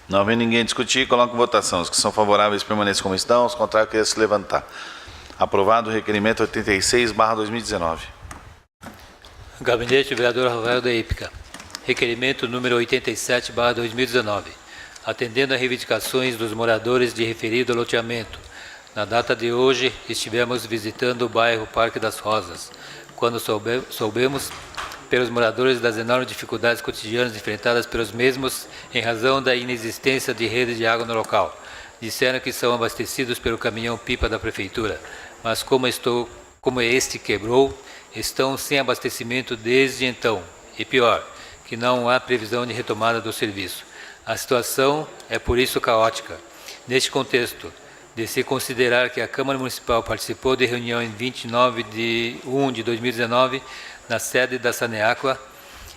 Não havendo ninguém discutir, coloco em votação. Os que são favoráveis permaneçam como estão, os contrários queiram se levantar. Aprovado o requerimento 86/2019. Gabinete Vereador Rafael da Hípica. Requerimento número 87/2019. Atendendo a reivindicações dos moradores de referido loteamento. Na data de hoje, estivemos visitando o bairro Parque das Rosas, quando soubemos pelos moradores das enormes dificuldades cotidianas enfrentadas pelos mesmos em razão da inexistência de rede de água no local. Disseram que são abastecidos pelo caminhão-pipa da Prefeitura, mas como estou como este quebrou, estão sem abastecimento desde então. E pior, que não há previsão de retomada do serviço. A situação é por isso caótica. Neste contexto, de se considerar que a Câmara Municipal participou de reunião em 29 de 1 de 2019 na sede da Saneaqua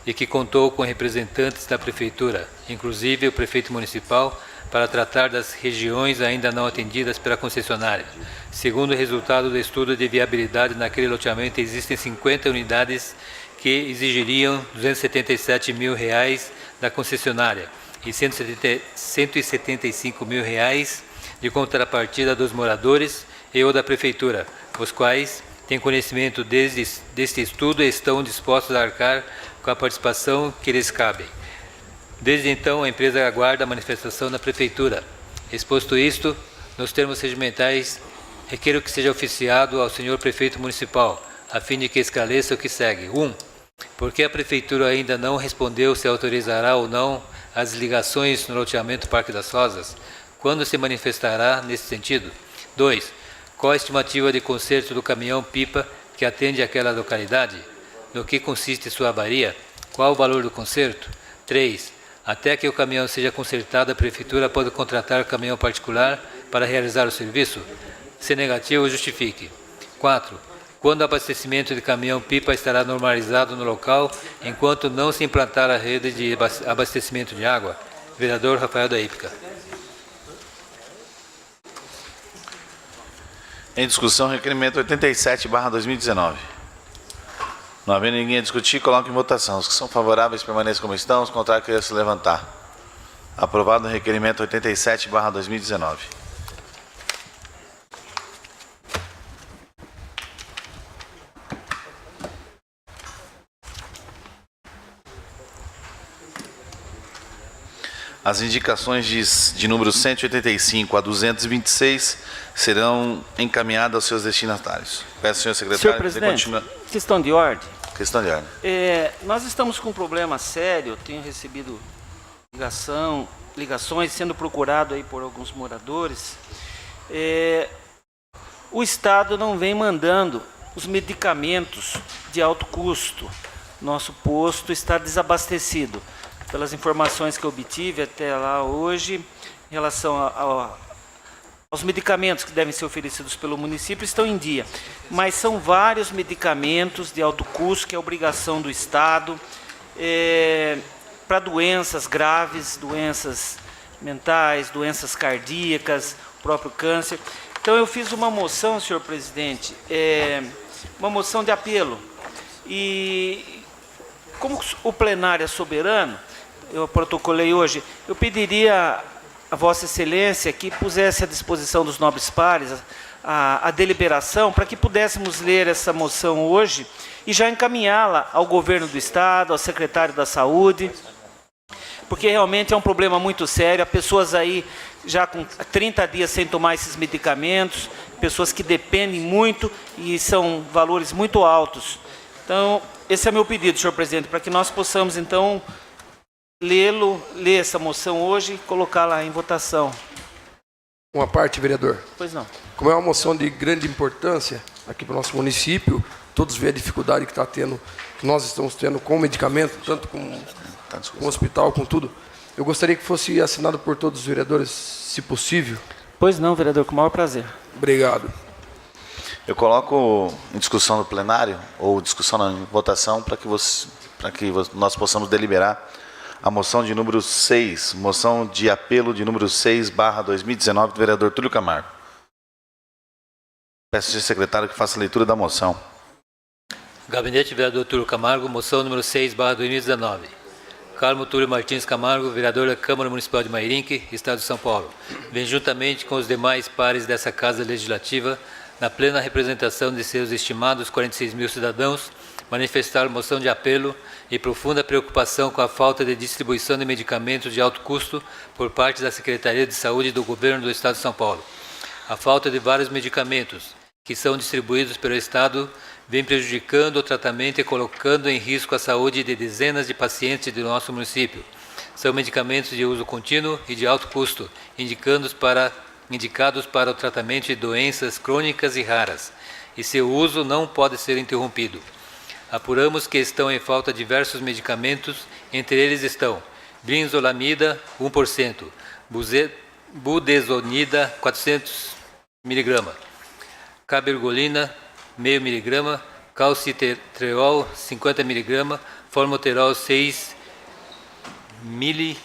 e que contou com representantes da Prefeitura, inclusive o Prefeito Municipal, para tratar das regiões ainda não atendidas pela concessionária. Segundo o resultado do estudo de viabilidade, naquele loteamento existem 50 unidades que exigiriam R$ 277 mil da concessionária e R$ 175 mil de contrapartida dos moradores e ou da Prefeitura, os quais têm conhecimento deste estudo e estão dispostos a arcar com a participação que lhes cabe. Desde então, a empresa aguarda a manifestação da Prefeitura. Exposto isto, nos termos regimentais, requeiro que seja oficiado ao senhor Prefeito Municipal, a fim de que esclareça o que segue. 1. Por que a Prefeitura ainda não respondeu se autorizará ou não as ligações no loteamento Parque das Rosas? Quando se manifestará nesse sentido? 2. Qual a estimativa de conserto do caminhão-pipa que atende àquela localidade? No que consiste sua avaria? Qual o valor do conserto? 3. Até que o caminhão seja consertado, a Prefeitura pode contratar caminhão particular para realizar o serviço? Se negativo, justifique. 4. Quando o abastecimento de caminhão-pipa estará normalizado no local, enquanto não se implantar a rede de abastecimento de água? Vereador Rafael da Ípica. Em discussão, requerimento 87/2019. Não havendo ninguém a discutir, coloque em votação. Os que são favoráveis permaneçam como estão, os contrários queiram se levantar. Aprovado o requerimento 87/2019. As indicações de número 185 a 226 serão encaminhadas aos seus destinatários. Peço, senhor secretário, Senhor presidente, questão de ordem. Questão de ordem. Nós estamos com um problema sério, tenho recebido ligações sendo procurado aí por alguns moradores. O Estado não vem mandando os medicamentos de alto custo. Nosso posto está desabastecido. Pelas informações que eu obtive até lá hoje, em relação aos medicamentos que devem ser oferecidos pelo município, estão em dia. Mas são vários medicamentos de alto custo, que é obrigação do Estado, para doenças graves, doenças mentais, doenças cardíacas, o próprio câncer. Então eu fiz uma moção, senhor presidente, uma moção de apelo. E como o plenário é soberano, eu protocolei hoje, eu pediria a Vossa Excelência que pusesse à disposição dos nobres pares a deliberação para que pudéssemos ler essa moção hoje e já encaminhá-la ao governo do Estado, ao secretário da Saúde, porque realmente é um problema muito sério. Há pessoas aí já com 30 dias sem tomar esses medicamentos, pessoas que dependem muito e são valores muito altos. Então, esse é meu pedido, senhor presidente, para que nós possamos, então, ler essa moção hoje e colocá-la em votação. Uma parte, vereador. Pois não. Como é uma moção de grande importância aqui para o nosso município, todos veem a dificuldade que nós estamos tendo com o medicamento, tanto com o hospital, com tudo. Eu gostaria que fosse assinado por todos os vereadores, se possível. Pois não, vereador, com o maior prazer. Obrigado. Eu coloco em discussão no plenário, ou discussão na votação, para que nós possamos deliberar a moção de número 6, moção de apelo de número 6/2019, do vereador Túlio Camargo. Peço ao secretário que faça a leitura da moção. Gabinete vereador Túlio Camargo, moção número 6/2019. Carmo Túlio Martins Camargo, vereador da Câmara Municipal de Mairinque, Estado de São Paulo. Vem juntamente com os demais pares dessa Casa Legislativa, na plena representação de seus estimados 46 mil cidadãos, manifestar moção de apelo e profunda preocupação com a falta de distribuição de medicamentos de alto custo por parte da Secretaria de Saúde do Governo do Estado de São Paulo. A falta de vários medicamentos que são distribuídos pelo Estado vem prejudicando o tratamento e colocando em risco a saúde de dezenas de pacientes do nosso município. São medicamentos de uso contínuo e de alto custo, indicados para o tratamento de doenças crônicas e raras. e seu uso não pode ser interrompido. Apuramos que estão em falta diversos medicamentos, entre eles estão brinzolamida 1%, budesonida 400 mg, cabergolina meio mg, calcitriol 50 mg, formoterol 6 mg,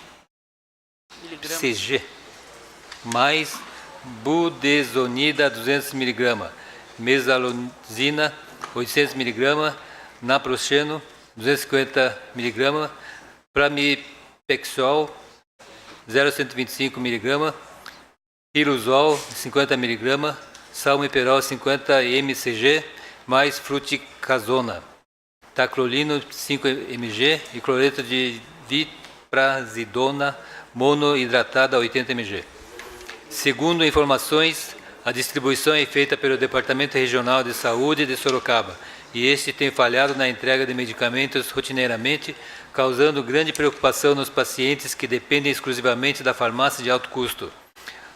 mais budesonida 200 mg, mesalazina 800 mg, naproxeno 250 mg, pramipexol 0,125 mg, piruzol 50 mg, salmeterol 50 mcg, mais fluticasona, tacrolino 5 mg e cloreto de vitrazidona monoidratada 80 mg. Segundo informações, a distribuição é feita pelo Departamento Regional de Saúde de Sorocaba e este tem falhado na entrega de medicamentos rotineiramente, causando grande preocupação nos pacientes que dependem exclusivamente da farmácia de alto custo.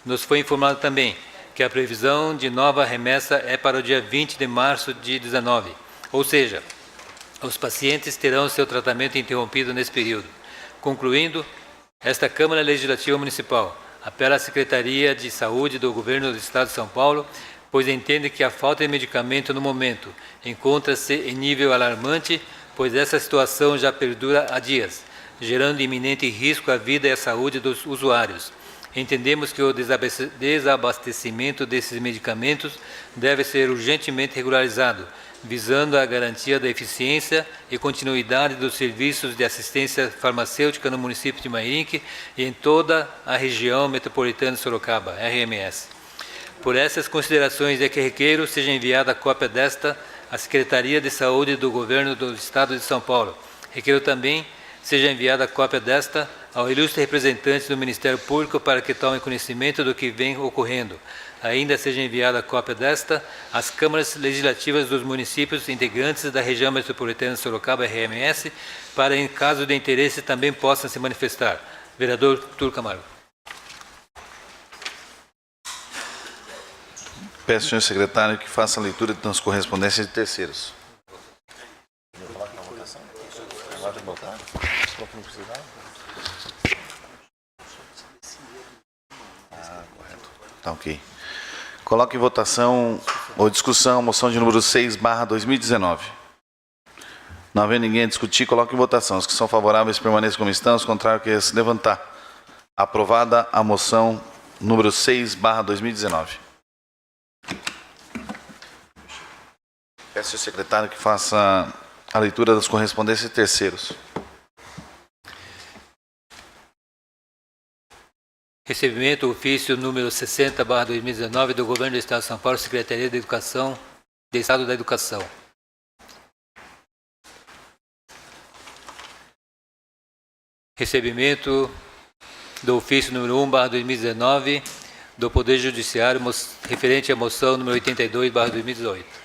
Nos foi informado também que a previsão de nova remessa é para o dia 20 de março de 2019, ou seja, os pacientes terão seu tratamento interrompido nesse período. Concluindo, esta Câmara Legislativa Municipal apela à Secretaria de Saúde do Governo do Estado de São Paulo, pois entende que a falta de medicamento no momento encontra-se em nível alarmante, pois essa situação já perdura há dias, gerando iminente risco à vida e à saúde dos usuários. Entendemos que o desabastecimento desses medicamentos deve ser urgentemente regularizado, visando a garantia da eficiência e continuidade dos serviços de assistência farmacêutica no município de Mairinque e em toda a região metropolitana de Sorocaba, RMS. Por essas considerações é que requeiro seja enviada a cópia desta à Secretaria de Saúde do Governo do Estado de São Paulo. Requeiro também seja enviada a cópia desta ao ilustre representante do Ministério Público para que tome conhecimento do que vem ocorrendo. Ainda seja enviada a cópia desta às câmaras legislativas dos municípios integrantes da região metropolitana de Sorocaba, RMS, para, em caso de interesse, também possam se manifestar. Vereador Túlio Camargo. Peço ao senhor secretário que faça a leitura das correspondências de terceiros. Tá ok. Coloque em votação ou discussão a moção de número 6/2019. Não havendo ninguém a discutir, coloque em votação. Os que são favoráveis permaneçam como estão, os contrários que se levantar. Aprovada a moção número 6/2019. Peço ao secretário que faça a leitura das correspondências de terceiros. Recebimento ofício número 60/2019 do Governo do Estado de São Paulo, Secretaria de Educação, de Estado da Educação. Recebimento do ofício número 1/2019 do Poder Judiciário, referente à moção número 82/2018.